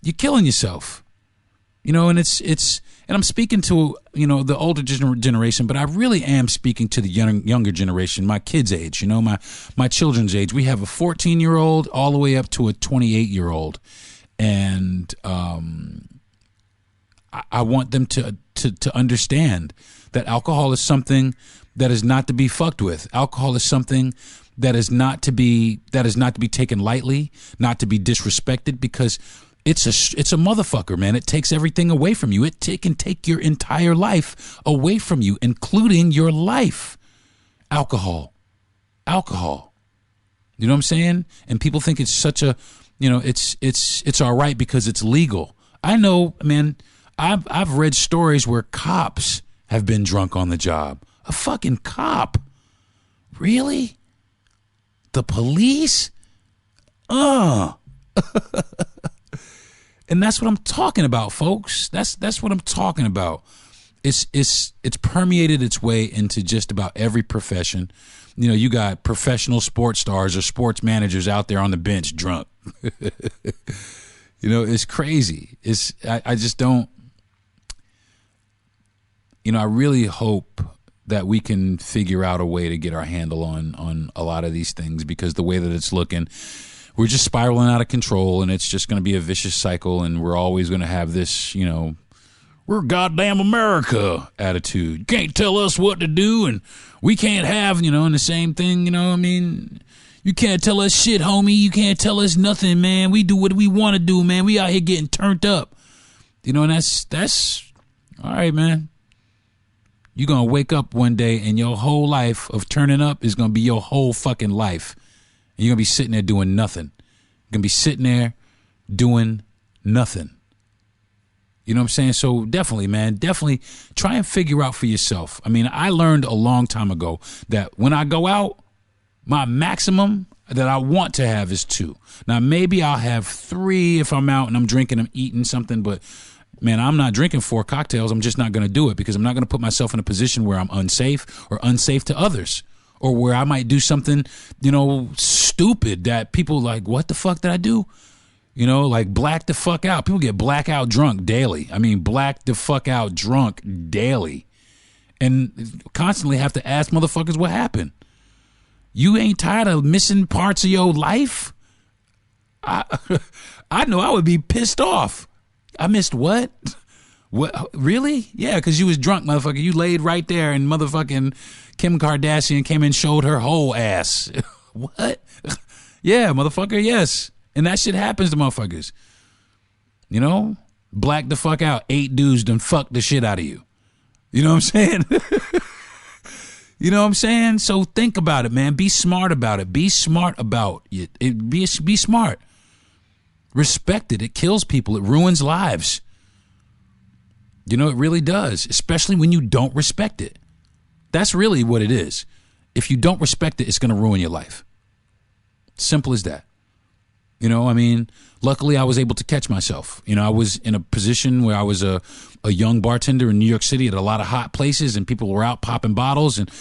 you're killing yourself. And and I'm speaking to, the older generation, but I really am speaking to the younger generation, my kids' age, my children's age. We have a 14-year-old all the way up to a 28-year-old. And I want them to understand that alcohol is something that is not to be fucked with. Alcohol is something that is not to be taken lightly, not to be disrespected, because it's a motherfucker, man. It takes everything away from you. It can take your entire life away from you, including your life. Alcohol. You know what I'm saying? And people think it's such a, it's all right because it's legal. I know, man. I've read stories where cops have been drunk on the job. A fucking cop. Really? The police? And that's what I'm talking about, folks. That's what I'm talking about. It's permeated its way into just about every profession. You got professional sports stars or sports managers out there on the bench drunk. It's crazy. I just don't. I really hope that we can figure out a way to get our handle on a lot of these things, because the way that it's looking, we're just spiraling out of control, and it's just going to be a vicious cycle, and we're always going to have this, we're goddamn America attitude. You can't tell us what to do, and we can't have, and the same thing, you can't tell us shit, homie. You can't tell us nothing, man. We do what we want to do, man. We out here getting turned up. And that's all right, man. You're going to wake up one day and your whole life of turning up is going to be your whole fucking life. And you're going to be sitting there doing nothing. You're going to be sitting there doing nothing. You know what I'm saying? So definitely, man, definitely try and figure out for yourself. I mean, I learned a long time ago that when I go out, my maximum that I want to have is 2. Now, maybe I'll have 3 if I'm out and I'm drinking, I'm eating something, but man, I'm not drinking 4 cocktails. I'm just not going to do it, because I'm not going to put myself in a position where I'm unsafe or unsafe to others, or where I might do something, stupid that people like, what the fuck did I do? Like black the fuck out. People get blackout drunk daily. I mean, black the fuck out drunk daily, and constantly have to ask motherfuckers what happened. You ain't tired of missing parts of your life? I know I would be pissed off. I missed what? What? Really? Yeah, because you was drunk, motherfucker. You laid right there and motherfucking Kim Kardashian came and showed her whole ass. What? Yeah, motherfucker, yes. And that shit happens to motherfuckers. Black the fuck out. 8 dudes done fuck the shit out of you. You know what I'm saying? You know what I'm saying? So think about it, man. Be smart about it. Be smart about it. Be smart. Respect it. It kills people. It ruins lives. It really does, especially when you don't respect it. That's really what it is. If you don't respect it, it's going to ruin your life. Simple as that. I mean, luckily I was able to catch myself. I was in a position where I was a young bartender in New York City at a lot of hot places, and people were out popping bottles and,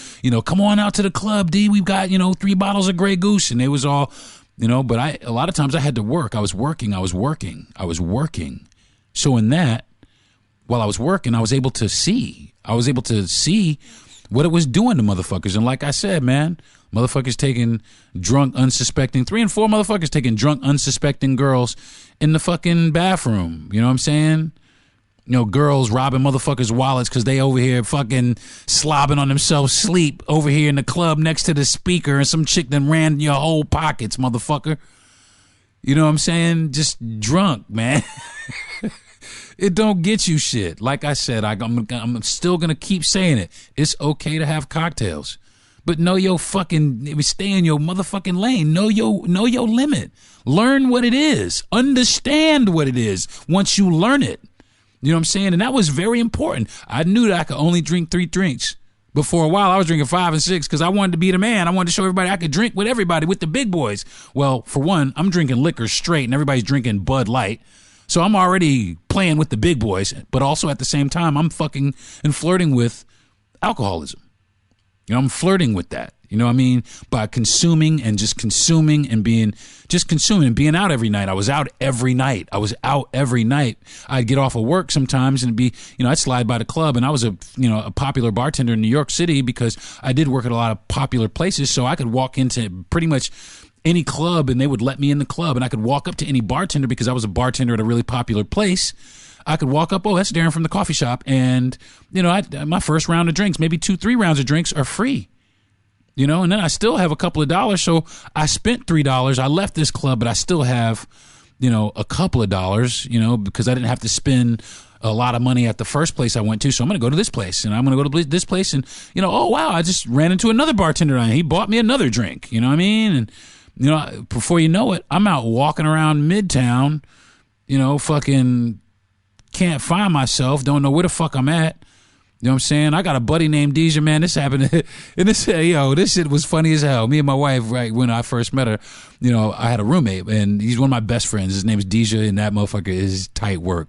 come on out to the club, D, we've got, 3 bottles of Grey Goose. And it was all, but a lot of times I had to work. I was working. So in that, while I was working, I was able to see what it was doing to motherfuckers. And like I said, man, motherfuckers taking drunk, unsuspecting, 3 and 4 motherfuckers taking drunk, unsuspecting girls in the fucking bathroom. You know what I'm saying? Girls robbing motherfuckers' wallets because they over here fucking slobbing on themselves sleep over here in the club next to the speaker, and some chick that ran your whole pockets, motherfucker. You know what I'm saying? Just drunk, man. It don't get you shit. Like I said, I'm still going to keep saying it. It's okay to have cocktails. But stay in your motherfucking lane. Know your limit. Learn what it is. Understand what it is once you learn it. You know what I'm saying? And that was very important. I knew that I could only drink 3 drinks. But for a while, I was drinking 5 and 6 because I wanted to be the man. I wanted to show everybody I could drink with everybody, with the big boys. Well, for one, I'm drinking liquor straight and everybody's drinking Bud Light. So I'm already playing with the big boys, but also at the same time, I'm fucking and flirting with alcoholism. I'm flirting with that. You know what I mean? By consuming and being out every night. I was out every night. I'd get off of work sometimes and I'd slide by the club, and I was a popular bartender in New York City because I did work at a lot of popular places. So I could walk into pretty much any club and they would let me in the club, and I could walk up to any bartender because I was a bartender at a really popular place. I could walk up, oh, that's Deron from the coffee shop. And, my first round of drinks, maybe 2-3 rounds of drinks are free. And then I still have a couple of dollars. So I spent $3. I left this club, but I still have, a couple of dollars, because I didn't have to spend a lot of money at the first place I went to. So I'm going to go to this place, and I'm going to go to this place, and, oh, wow, I just ran into another bartender and he bought me another drink. You know what I mean? And, before you know it, I'm out walking around Midtown, fucking can't find myself, don't know where the fuck I'm at. You know what I'm saying? I got a buddy named Deja, man. This happened. And this shit was funny as hell. Me and my wife, right, when I first met her, I had a roommate, and he's one of my best friends. His name is Deja, and that motherfucker is tight work.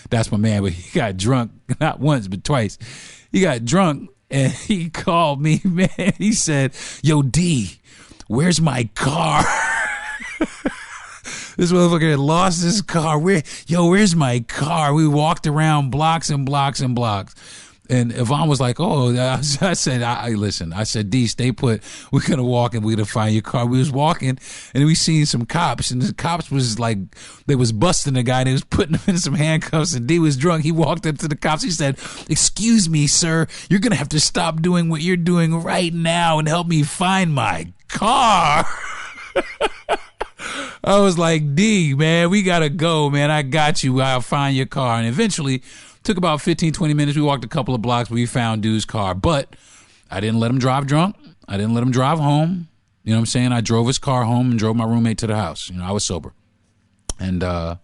That's my man. But he got drunk, not once, but twice. He got drunk, and he called me, man. He said, yo, D, where's my car? This motherfucker had lost his car. Where's my car? We walked around blocks and blocks and blocks. And Yvonne was like, oh, I said, listen, I said, D, stay put. We're going to walk and we're going to find your car. We was walking, and we seen some cops, and the cops was like, they was busting the guy, and they was putting him in some handcuffs, and D was drunk. He walked up to the cops. He said, excuse me, sir, you're going to have to stop doing what you're doing right now and help me find my car. I was like, D, man, we got to go, man. I got you. I'll find your car. And eventually, took about 15, 20 minutes. We walked a couple of blocks. We found dude's car. But I didn't let him drive drunk. I didn't let him drive home. You know what I'm saying? I drove his car home and drove my roommate to the house. I was sober. And that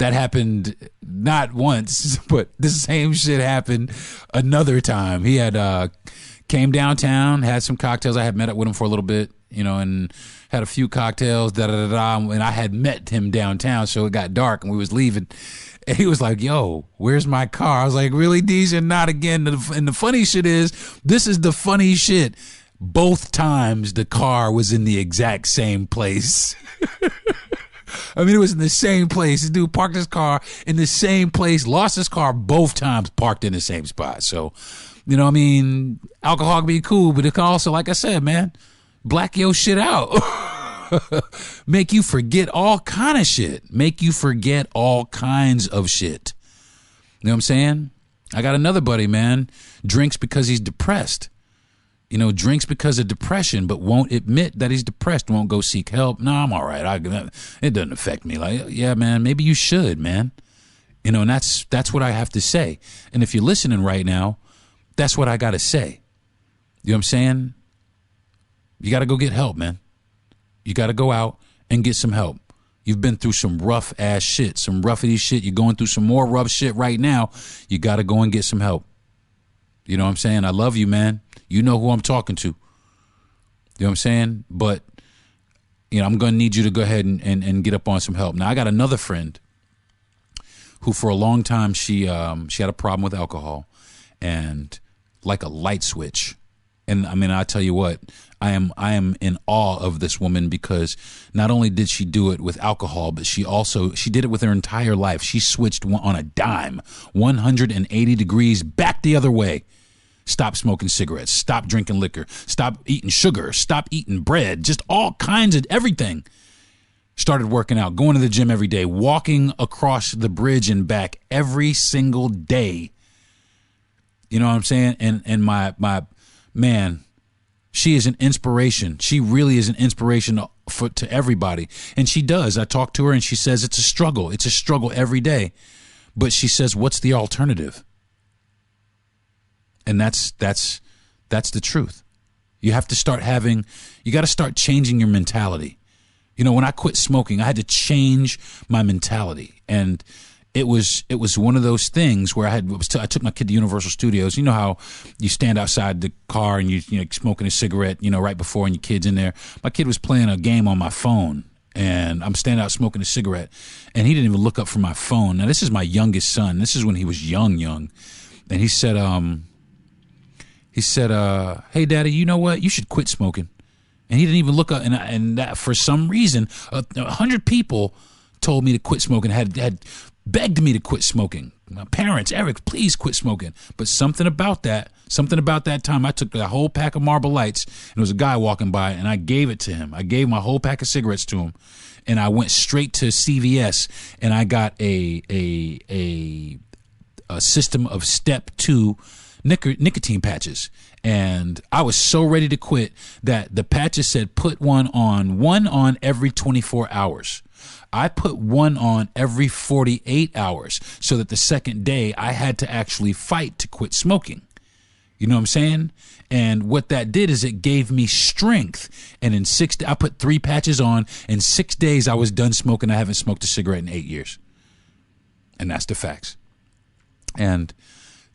happened not once, but the same shit happened another time. He had came downtown, had some cocktails. I had met up with him for a little bit, and had a few cocktails, and I had met him downtown, so it got dark, and we was leaving, and he was like, yo, where's my car? I was like, really, Deja? Not again. And the funny shit is, this is the funny shit, both times the car was in the exact same place. I mean, it was in the same place. This dude parked his car in the same place, lost his car both times, parked in the same spot. So, I mean, alcohol can be cool, but it can also, like I said, man, black your shit out. Make you forget all kind of shit. Make you forget all kinds of shit. You know what I'm saying? I got another buddy, man, drinks because he's depressed. Drinks because of depression, but won't admit that he's depressed, won't go seek help. No, I'm all right. It doesn't affect me. Like, yeah, man, maybe you should, man. And that's what I have to say. And if you're listening right now, that's what I got to say. You know what I'm saying? You got to go get help, man. You got to go out and get some help. You've been through some rough ass shit, some roughity shit. You're going through some more rough shit right now. You got to go and get some help. You know what I'm saying? I love you, man. You know who I'm talking to. You know what I'm saying? But I'm going to need you to go ahead and get up on some help. Now, I got another friend who for a long time, she had a problem with alcohol, and like a light switch. And I mean, I tell you what, I am in awe of this woman, because not only did she do it with alcohol, but she did it with her entire life. She switched on a dime, 180 degrees back the other way. Stop smoking cigarettes, stop drinking liquor, stop eating sugar, stop eating bread, just all kinds of everything. Started working out, going to the gym every day, walking across the bridge and back every single day. You know what I'm saying? And my man, she is an inspiration. She really is an inspiration to everybody. And she does. I talk to her and she says it's a struggle. It's a struggle every day. But she says, what's the alternative? And that's the truth. You have to you got to start changing your mentality. When I quit smoking, I had to change my mentality. And it was one of those things where I took my kid to Universal Studios. You know how you stand outside the car and you smoking a cigarette, right before, and your kid's in there. My kid was playing a game on my phone, and I'm standing out smoking a cigarette, and he didn't even look up from my phone. Now, this is my youngest son. This is when he was young. And he said, hey, Daddy, you know what? You should quit smoking. And he didn't even look up. And that, for some reason, 100 people told me to quit smoking, had begged me to quit smoking. My parents, Eric, please quit smoking. But something about that time, I took a whole pack of Marlboro Lights, and there was a guy walking by, and I gave it to him. I gave my whole pack of cigarettes to him, and I went straight to CVS, and I got a system of Step 2 nicotine patches. And I was so ready to quit that the patches said put one on every 24 hours. I put one on every 48 hours, so that the second day I had to actually fight to quit smoking. You know what I'm saying? And what that did is it gave me strength. And in I put 3 patches on. In 6 days, I was done smoking. I haven't smoked a cigarette in 8 years. And that's the facts. And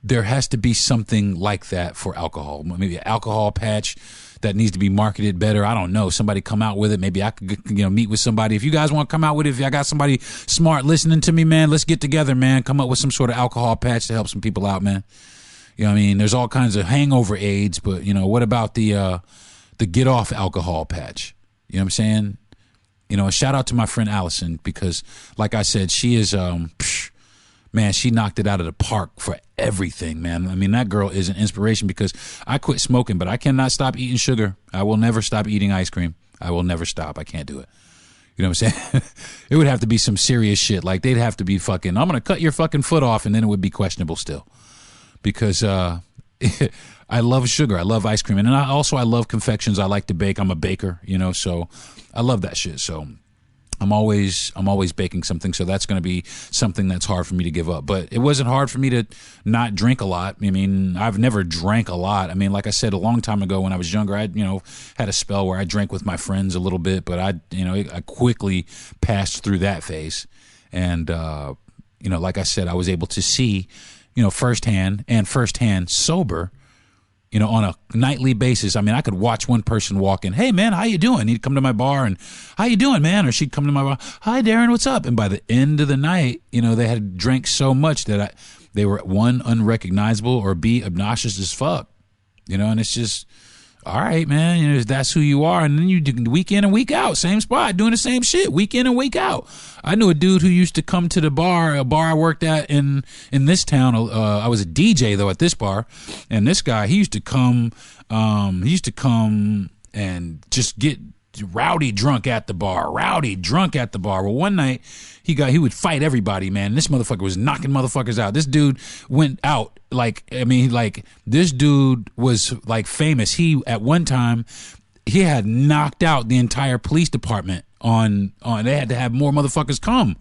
there has to be something like that for alcohol. Maybe an alcohol patch that needs to be marketed better. I don't know. Somebody come out with it. Maybe I could, meet with somebody. If you guys want to come out with it, if I got somebody smart listening to me, man, let's get together, man. Come up with some sort of alcohol patch to help some people out, man. You know what I mean? There's all kinds of hangover aids, but what about the get off alcohol patch? You know what I'm saying? A shout out to my friend Allison, because like I said, she is, man, she knocked it out of the park for everything, man. I mean, that girl is an inspiration, because I quit smoking, but I cannot stop eating sugar. I will never stop eating ice cream. I will never stop. I can't do it. You know what I'm saying? It would have to be some serious shit. Like, they'd have to be fucking, I'm going to cut your fucking foot off, and then it would be questionable still. Because I love sugar. I love ice cream. And I love confections. I like to bake. I'm a baker, so I love that shit. So I'm always baking something, so that's going to be something that's hard for me to give up. But it wasn't hard for me to not drink a lot. I mean, I've never drank a lot. I mean, like I said, a long time ago when I was younger, I had a spell where I drank with my friends a little bit, but I quickly passed through that phase. And like I said, I was able to see, firsthand sober, on a nightly basis. I mean, I could watch one person walk in, hey, man, how you doing? He'd come to my bar and, how you doing, man? Or she'd come to my bar, hi, Deron, what's up? And by the end of the night, they had drank so much that they were, one, unrecognizable, or B, obnoxious as fuck. And it's just, all right, man, that's who you are. And then you do week in and week out, same spot, doing the same shit, week in and week out. I knew a dude who used to come to a bar I worked at in this town. I was a DJ, though, at this bar. And this guy, he used to come and just get rowdy drunk at the bar. Well, one night, he would fight everybody, man. This motherfucker was knocking motherfuckers out. This dude went out, this dude was, famous. He, at one time, he had knocked out the entire police department on they had to have more motherfuckers come,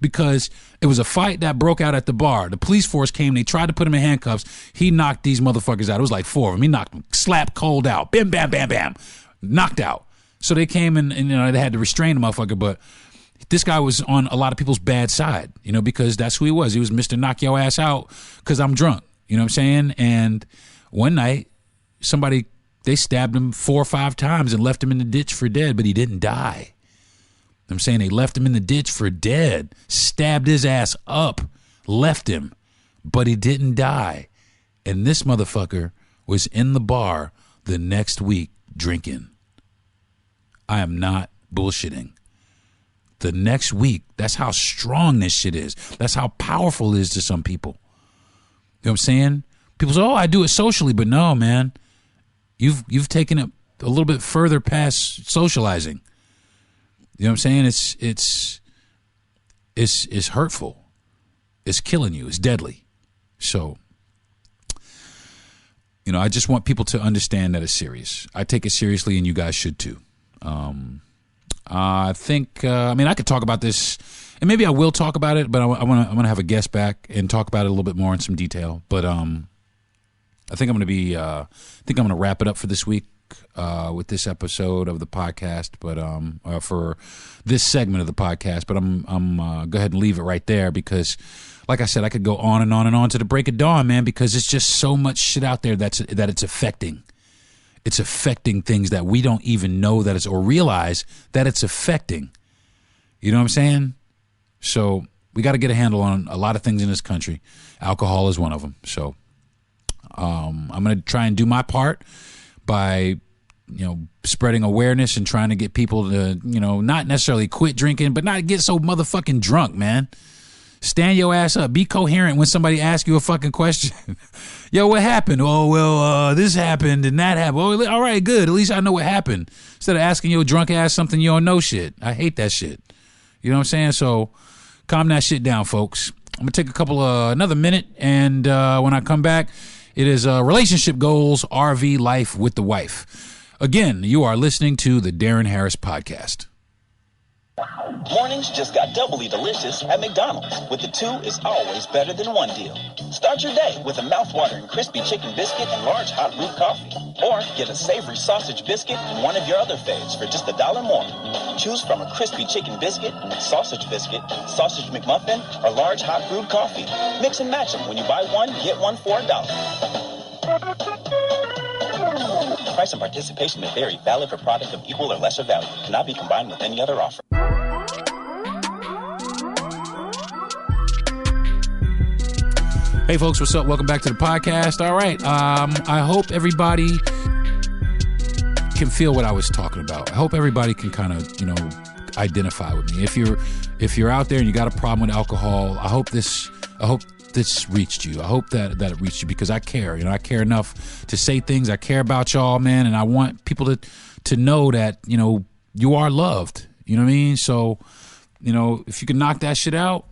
because it was a fight that broke out at the bar. The police force came, they tried to put him in handcuffs. He knocked these motherfuckers out. It was like 4 of them. He knocked them, slapped cold out. Bam, bam, bam, bam. Knocked out. So they came and they had to restrain the motherfucker, but this guy was on a lot of people's bad side, because that's who he was. He was Mr. Knock Your Ass Out because I'm drunk. You know what I'm saying? And one night, they stabbed him 4 or 5 times and left him in the ditch for dead, but he didn't die. I'm saying they left him in the ditch for dead, stabbed his ass up, left him, but he didn't die. And this motherfucker was in the bar the next week drinking. I am not bullshitting. The next week, that's how strong this shit is. That's how powerful it is to some people. You know what I'm saying? People say, oh, I do it socially, but no, man. You've taken it a little bit further past socializing. You know what I'm saying? It's hurtful. It's killing you. It's deadly. So, you know, I just want people to understand that it's serious. I take it seriously, and you guys should too. I think, I could talk about this, and maybe I will talk about it, but I want to have a guest back and talk about it a little bit more in some detail. But I think I'm going to wrap it up for this week. With this episode of the podcast, but for this segment of the podcast, but I'm go ahead and leave it right there because, like I said, I could go on and on and on to the break of dawn, man, because it's just so much shit out there that it's affecting. It's affecting things that we don't even know that it's or realize that it's affecting. You know what I'm saying? So we got to get a handle on a lot of things in this country. Alcohol is one of them. So I'm going to try and do my part by, spreading awareness and trying to get people to, not necessarily quit drinking, but not get so motherfucking drunk, man. Stand your ass up. Be coherent when somebody asks you a fucking question. Yo, what happened? Oh, well, this happened and that happened. Oh, all right, good. At least I know what happened. Instead of asking your drunk ass something you don't know shit. I hate that shit. You know what I'm saying? So calm that shit down, folks. I'm going to take another minute, and when I come back, it is relationship goals, RV life with the wife. Again, you are listening to the Darren Harris Podcast. Mornings just got doubly delicious at McDonald's. With the 2 is always better than 1 deal. Start your day with a mouthwatering crispy chicken biscuit and large hot brewed coffee. Or get a savory sausage biscuit and one of your other faves for just $1 more. Choose from a crispy chicken biscuit, sausage McMuffin, or large hot brewed coffee. Mix and match them. When you buy one, get one for $1. Price and participation may vary. Valid for product of equal or lesser value. Cannot be combined with any other offer. Hey folks, what's up? Welcome back to the podcast. All right. I hope everybody can feel what I was talking about. I hope everybody can kind of, identify with me. If you're out there and you got a problem with alcohol, I hope this reached you. I hope that it reached you because I care. I care enough to say things. I care about y'all, man, and I want people to know that, you are loved. You know what I mean? So, if you can knock that shit out,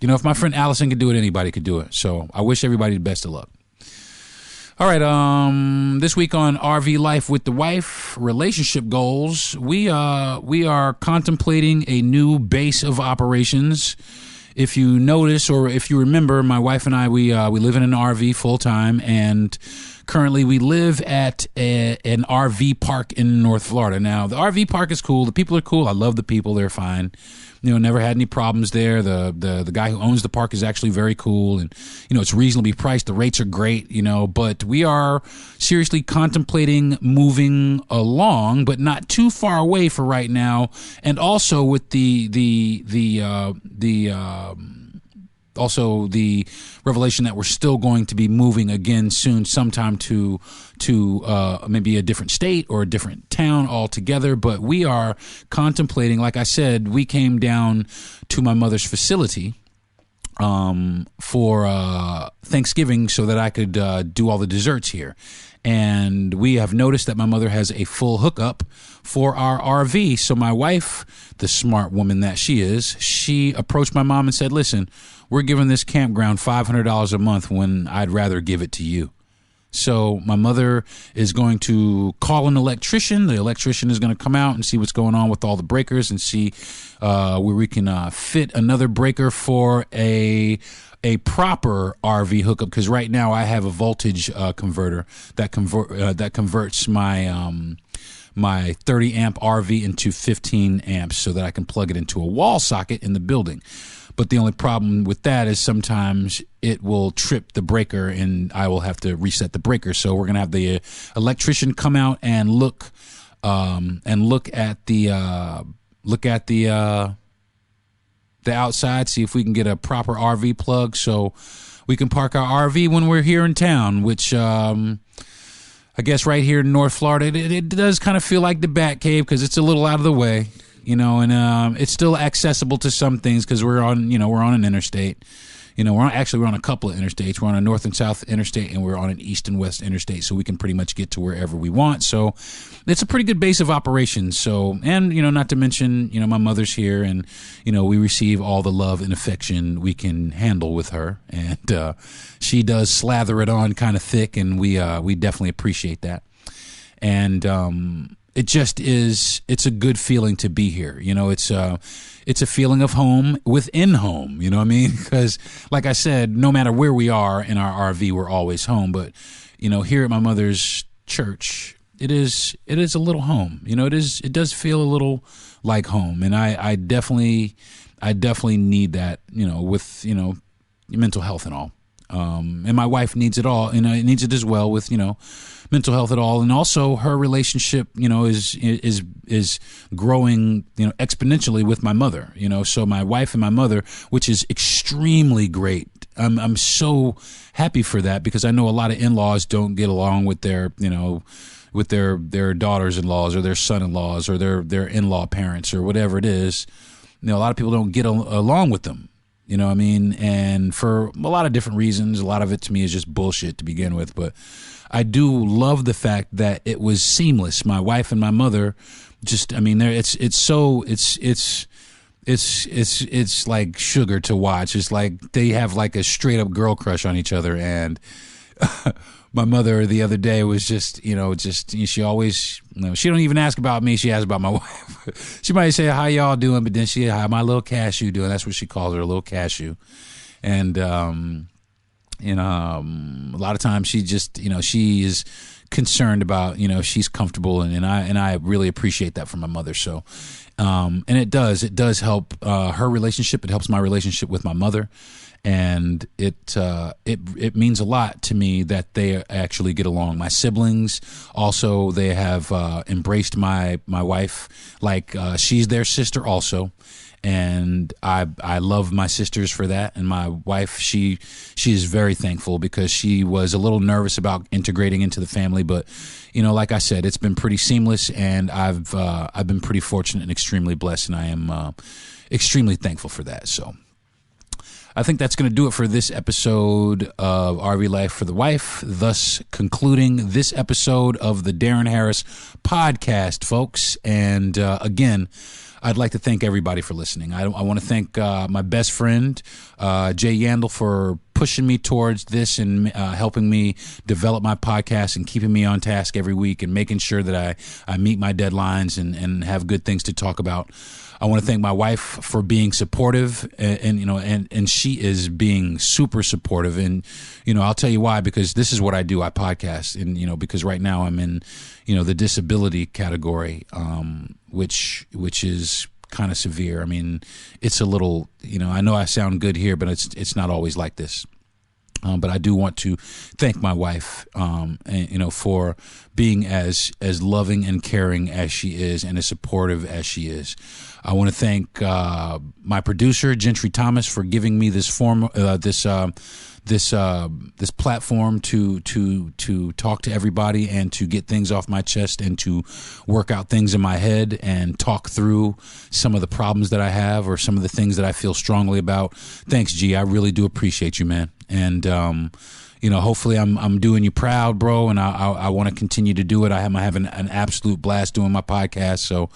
if my friend Allison could do it, anybody could do it. So I wish everybody the best of luck. All right, this week on RV Life with the Wife, relationship goals, we are contemplating a new base of operations. If you notice or if you remember, my wife and I, we live in an RV full time, and currently we live at an RV park in North Florida. Now, the RV park is cool. The people are cool. I love the people. They're fine. Never had any problems there. The guy who owns the park is actually very cool, and it's reasonably priced. The rates are great, but we are seriously contemplating moving along, but not too far away for right now. And also with also the revelation that we're still going to be moving again soon, sometime to maybe a different state or a different town altogether. But we are contemplating, like I said, we came down to my mother's facility for Thanksgiving so that I could do all the desserts here. And we have noticed that my mother has a full hookup for our RV. So my wife, the smart woman that she is, she approached my mom and said, listen, we're giving this campground $500 a month when I'd rather give it to you. So my mother is going to call an electrician. The electrician is going to come out and see what's going on with all the breakers and see where we can fit another breaker for a proper RV hookup. Because right now I have a voltage converter that converts my my 30 amp RV into 15 amps so that I can plug it into a wall socket in the building. But the only problem with that is sometimes it will trip the breaker and I will have to reset the breaker. So we're going to have the electrician come out and look at the look at the outside, see if we can get a proper RV plug so we can park our RV when we're here in town, which I guess right here in North Florida, it does kind of feel like the Bat Cave because it's a little out of the way, and it's still accessible to some things because we're on an interstate. We're on a couple of interstates. We're on a north and south interstate, and we're on an east and west interstate, so we can pretty much get to wherever we want. So it's a pretty good base of operations. So, and, not to mention, my mother's here, and, we receive all the love and affection we can handle with her. And she does slather it on kind of thick, and we definitely appreciate that. And it just is, it's a good feeling to be here. It's a feeling of home within home, you know what I mean? Because like I said, no matter where we are in our RV, we're always home. But, here at my mother's church, it is a little home. It does feel a little like home. And I definitely need that, with, mental health and all. And my wife needs it all, needs it as well with, mental health at all. And also her relationship, is growing, exponentially with my mother, so my wife and my mother, which is extremely great. I'm so happy for that because I know a lot of in-laws don't get along with their, with their daughters-in-laws or their son-in-laws or their in-law parents or whatever it is. A lot of people don't get along with them. You know what I mean? And for a lot of different reasons, a lot of it to me is just bullshit to begin with. But I do love the fact that it was seamless. My wife and my mother just, it's like sugar to watch. It's like they have like a straight up girl crush on each other. And my mother the other day was just, she always, she don't even ask about me. She asks about my wife. She might say, how y'all doing? But then how my little cashew doing? That's what she calls her, a little cashew. And, a lot of times she just, she is concerned about, she's comfortable. And I really appreciate that from my mother. So, and it does help, her relationship. It helps my relationship with my mother. And it means a lot to me that they actually get along. My siblings also, they have embraced my wife like she's their sister also, and I love my sisters for that. And my wife, she is very thankful because she was a little nervous about integrating into the family, but like I said, it's been pretty seamless, and I've been pretty fortunate and extremely blessed, and I am extremely thankful for that. So I think that's going to do it for this episode of RV Life for the Wife, thus concluding this episode of the Deron Harris podcast, folks. And again, I'd like to thank everybody for listening. I want to thank my best friend, Jay Yandel, for pushing me towards this and helping me develop my podcast and keeping me on task every week and making sure that I meet my deadlines and have good things to talk about. I want to thank my wife for being supportive, and she is being super supportive. And, I'll tell you why, because this is what I do. I podcast, and, because right now I'm in, the disability category, which is kind of severe. I mean, it's a little, I know I sound good here, but it's not always like this. But I do want to thank my wife, for being as loving and caring as she is and as supportive as she is. I want to thank my producer, Gentry Thomas, for giving me this this platform to talk to everybody and to get things off my chest and to work out things in my head and talk through some of the problems that I have or some of the things that I feel strongly about. Thanks, G. I really do appreciate you, man. And hopefully I'm doing you proud, bro. And I want to continue to do it. I'm having an absolute blast doing my podcast. So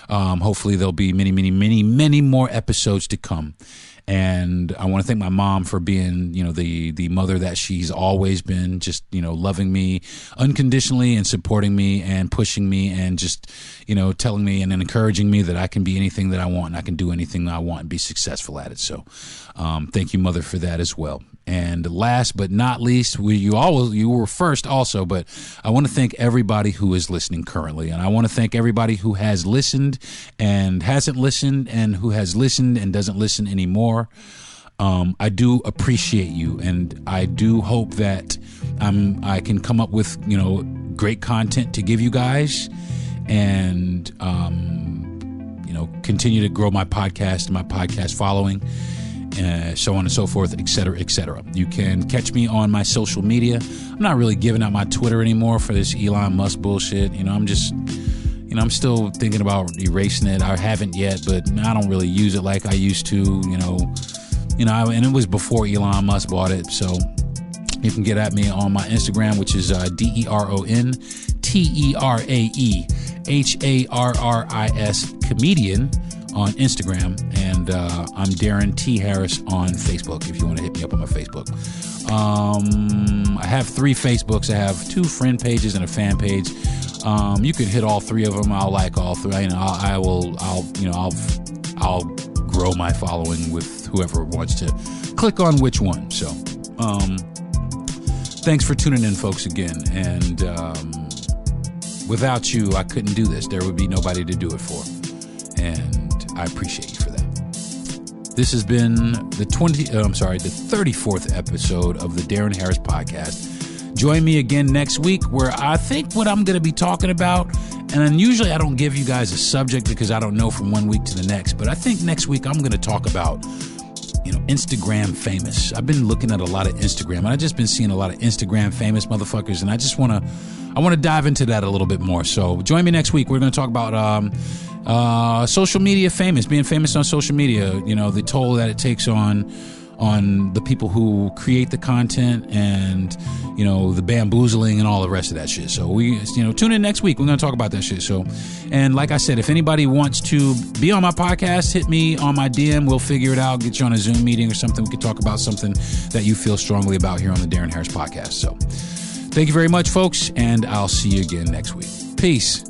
hopefully there'll be many, many, many, many more episodes to come. And I want to thank my mom for being, the mother that she's always been, just, loving me unconditionally and supporting me and pushing me and just, telling me and encouraging me that I can be anything that I want and I can do anything that I want and be successful at it. So thank you, Mother, for that as well. And last but not least, you were first also, but I want to thank everybody who is listening currently. And I want to thank everybody who has listened and hasn't listened and who has listened and doesn't listen anymore. I do appreciate you, and I do hope that I can come up with, great content to give you guys and, continue to grow my podcast and my podcast following, so on and so forth, et cetera, et cetera. You can catch me on my social media. I'm not really giving out my Twitter anymore for this Elon Musk bullshit. I'm still thinking about erasing it. I haven't yet, but I don't really use it like I used to, and it was before Elon Musk bought it. So you can get at me on my Instagram, which is DeronTeraris comedian on Instagram, and I'm Deron T. Harris on Facebook if you want to hit me up on my Facebook. I have 3 Facebooks. I have 2 friend pages and a fan page. You can hit all 3 of them. I'll like all 3. I'll grow my following with whoever wants to click on which one. So, thanks for tuning in, folks, again. And without you, I couldn't do this. There would be nobody to do it for. And I appreciate you for that. This has been the 34th episode of the Deron Harris Podcast. Join me again next week, where I think what I'm going to be talking about, and then usually I don't give you guys a subject because I don't know from one week to the next, but I think next week I'm going to talk about, Instagram famous. I've been looking at a lot of Instagram, and I've just been seeing a lot of Instagram famous motherfuckers, and I want to dive into that a little bit more. So join me next week. We're going to talk about social media famous, being famous on social media, the toll that it takes on the people who create the content, and the bamboozling and all the rest of that shit. So tune in next week. We're going to talk about that shit. So, and like I said, if anybody wants to be on my podcast, hit me on my DM. We'll figure it out, get you on a Zoom meeting or something. We could talk about something that you feel strongly about here on the Deron Harris Podcast. So thank you very much, folks, and I'll see you again next week. Peace.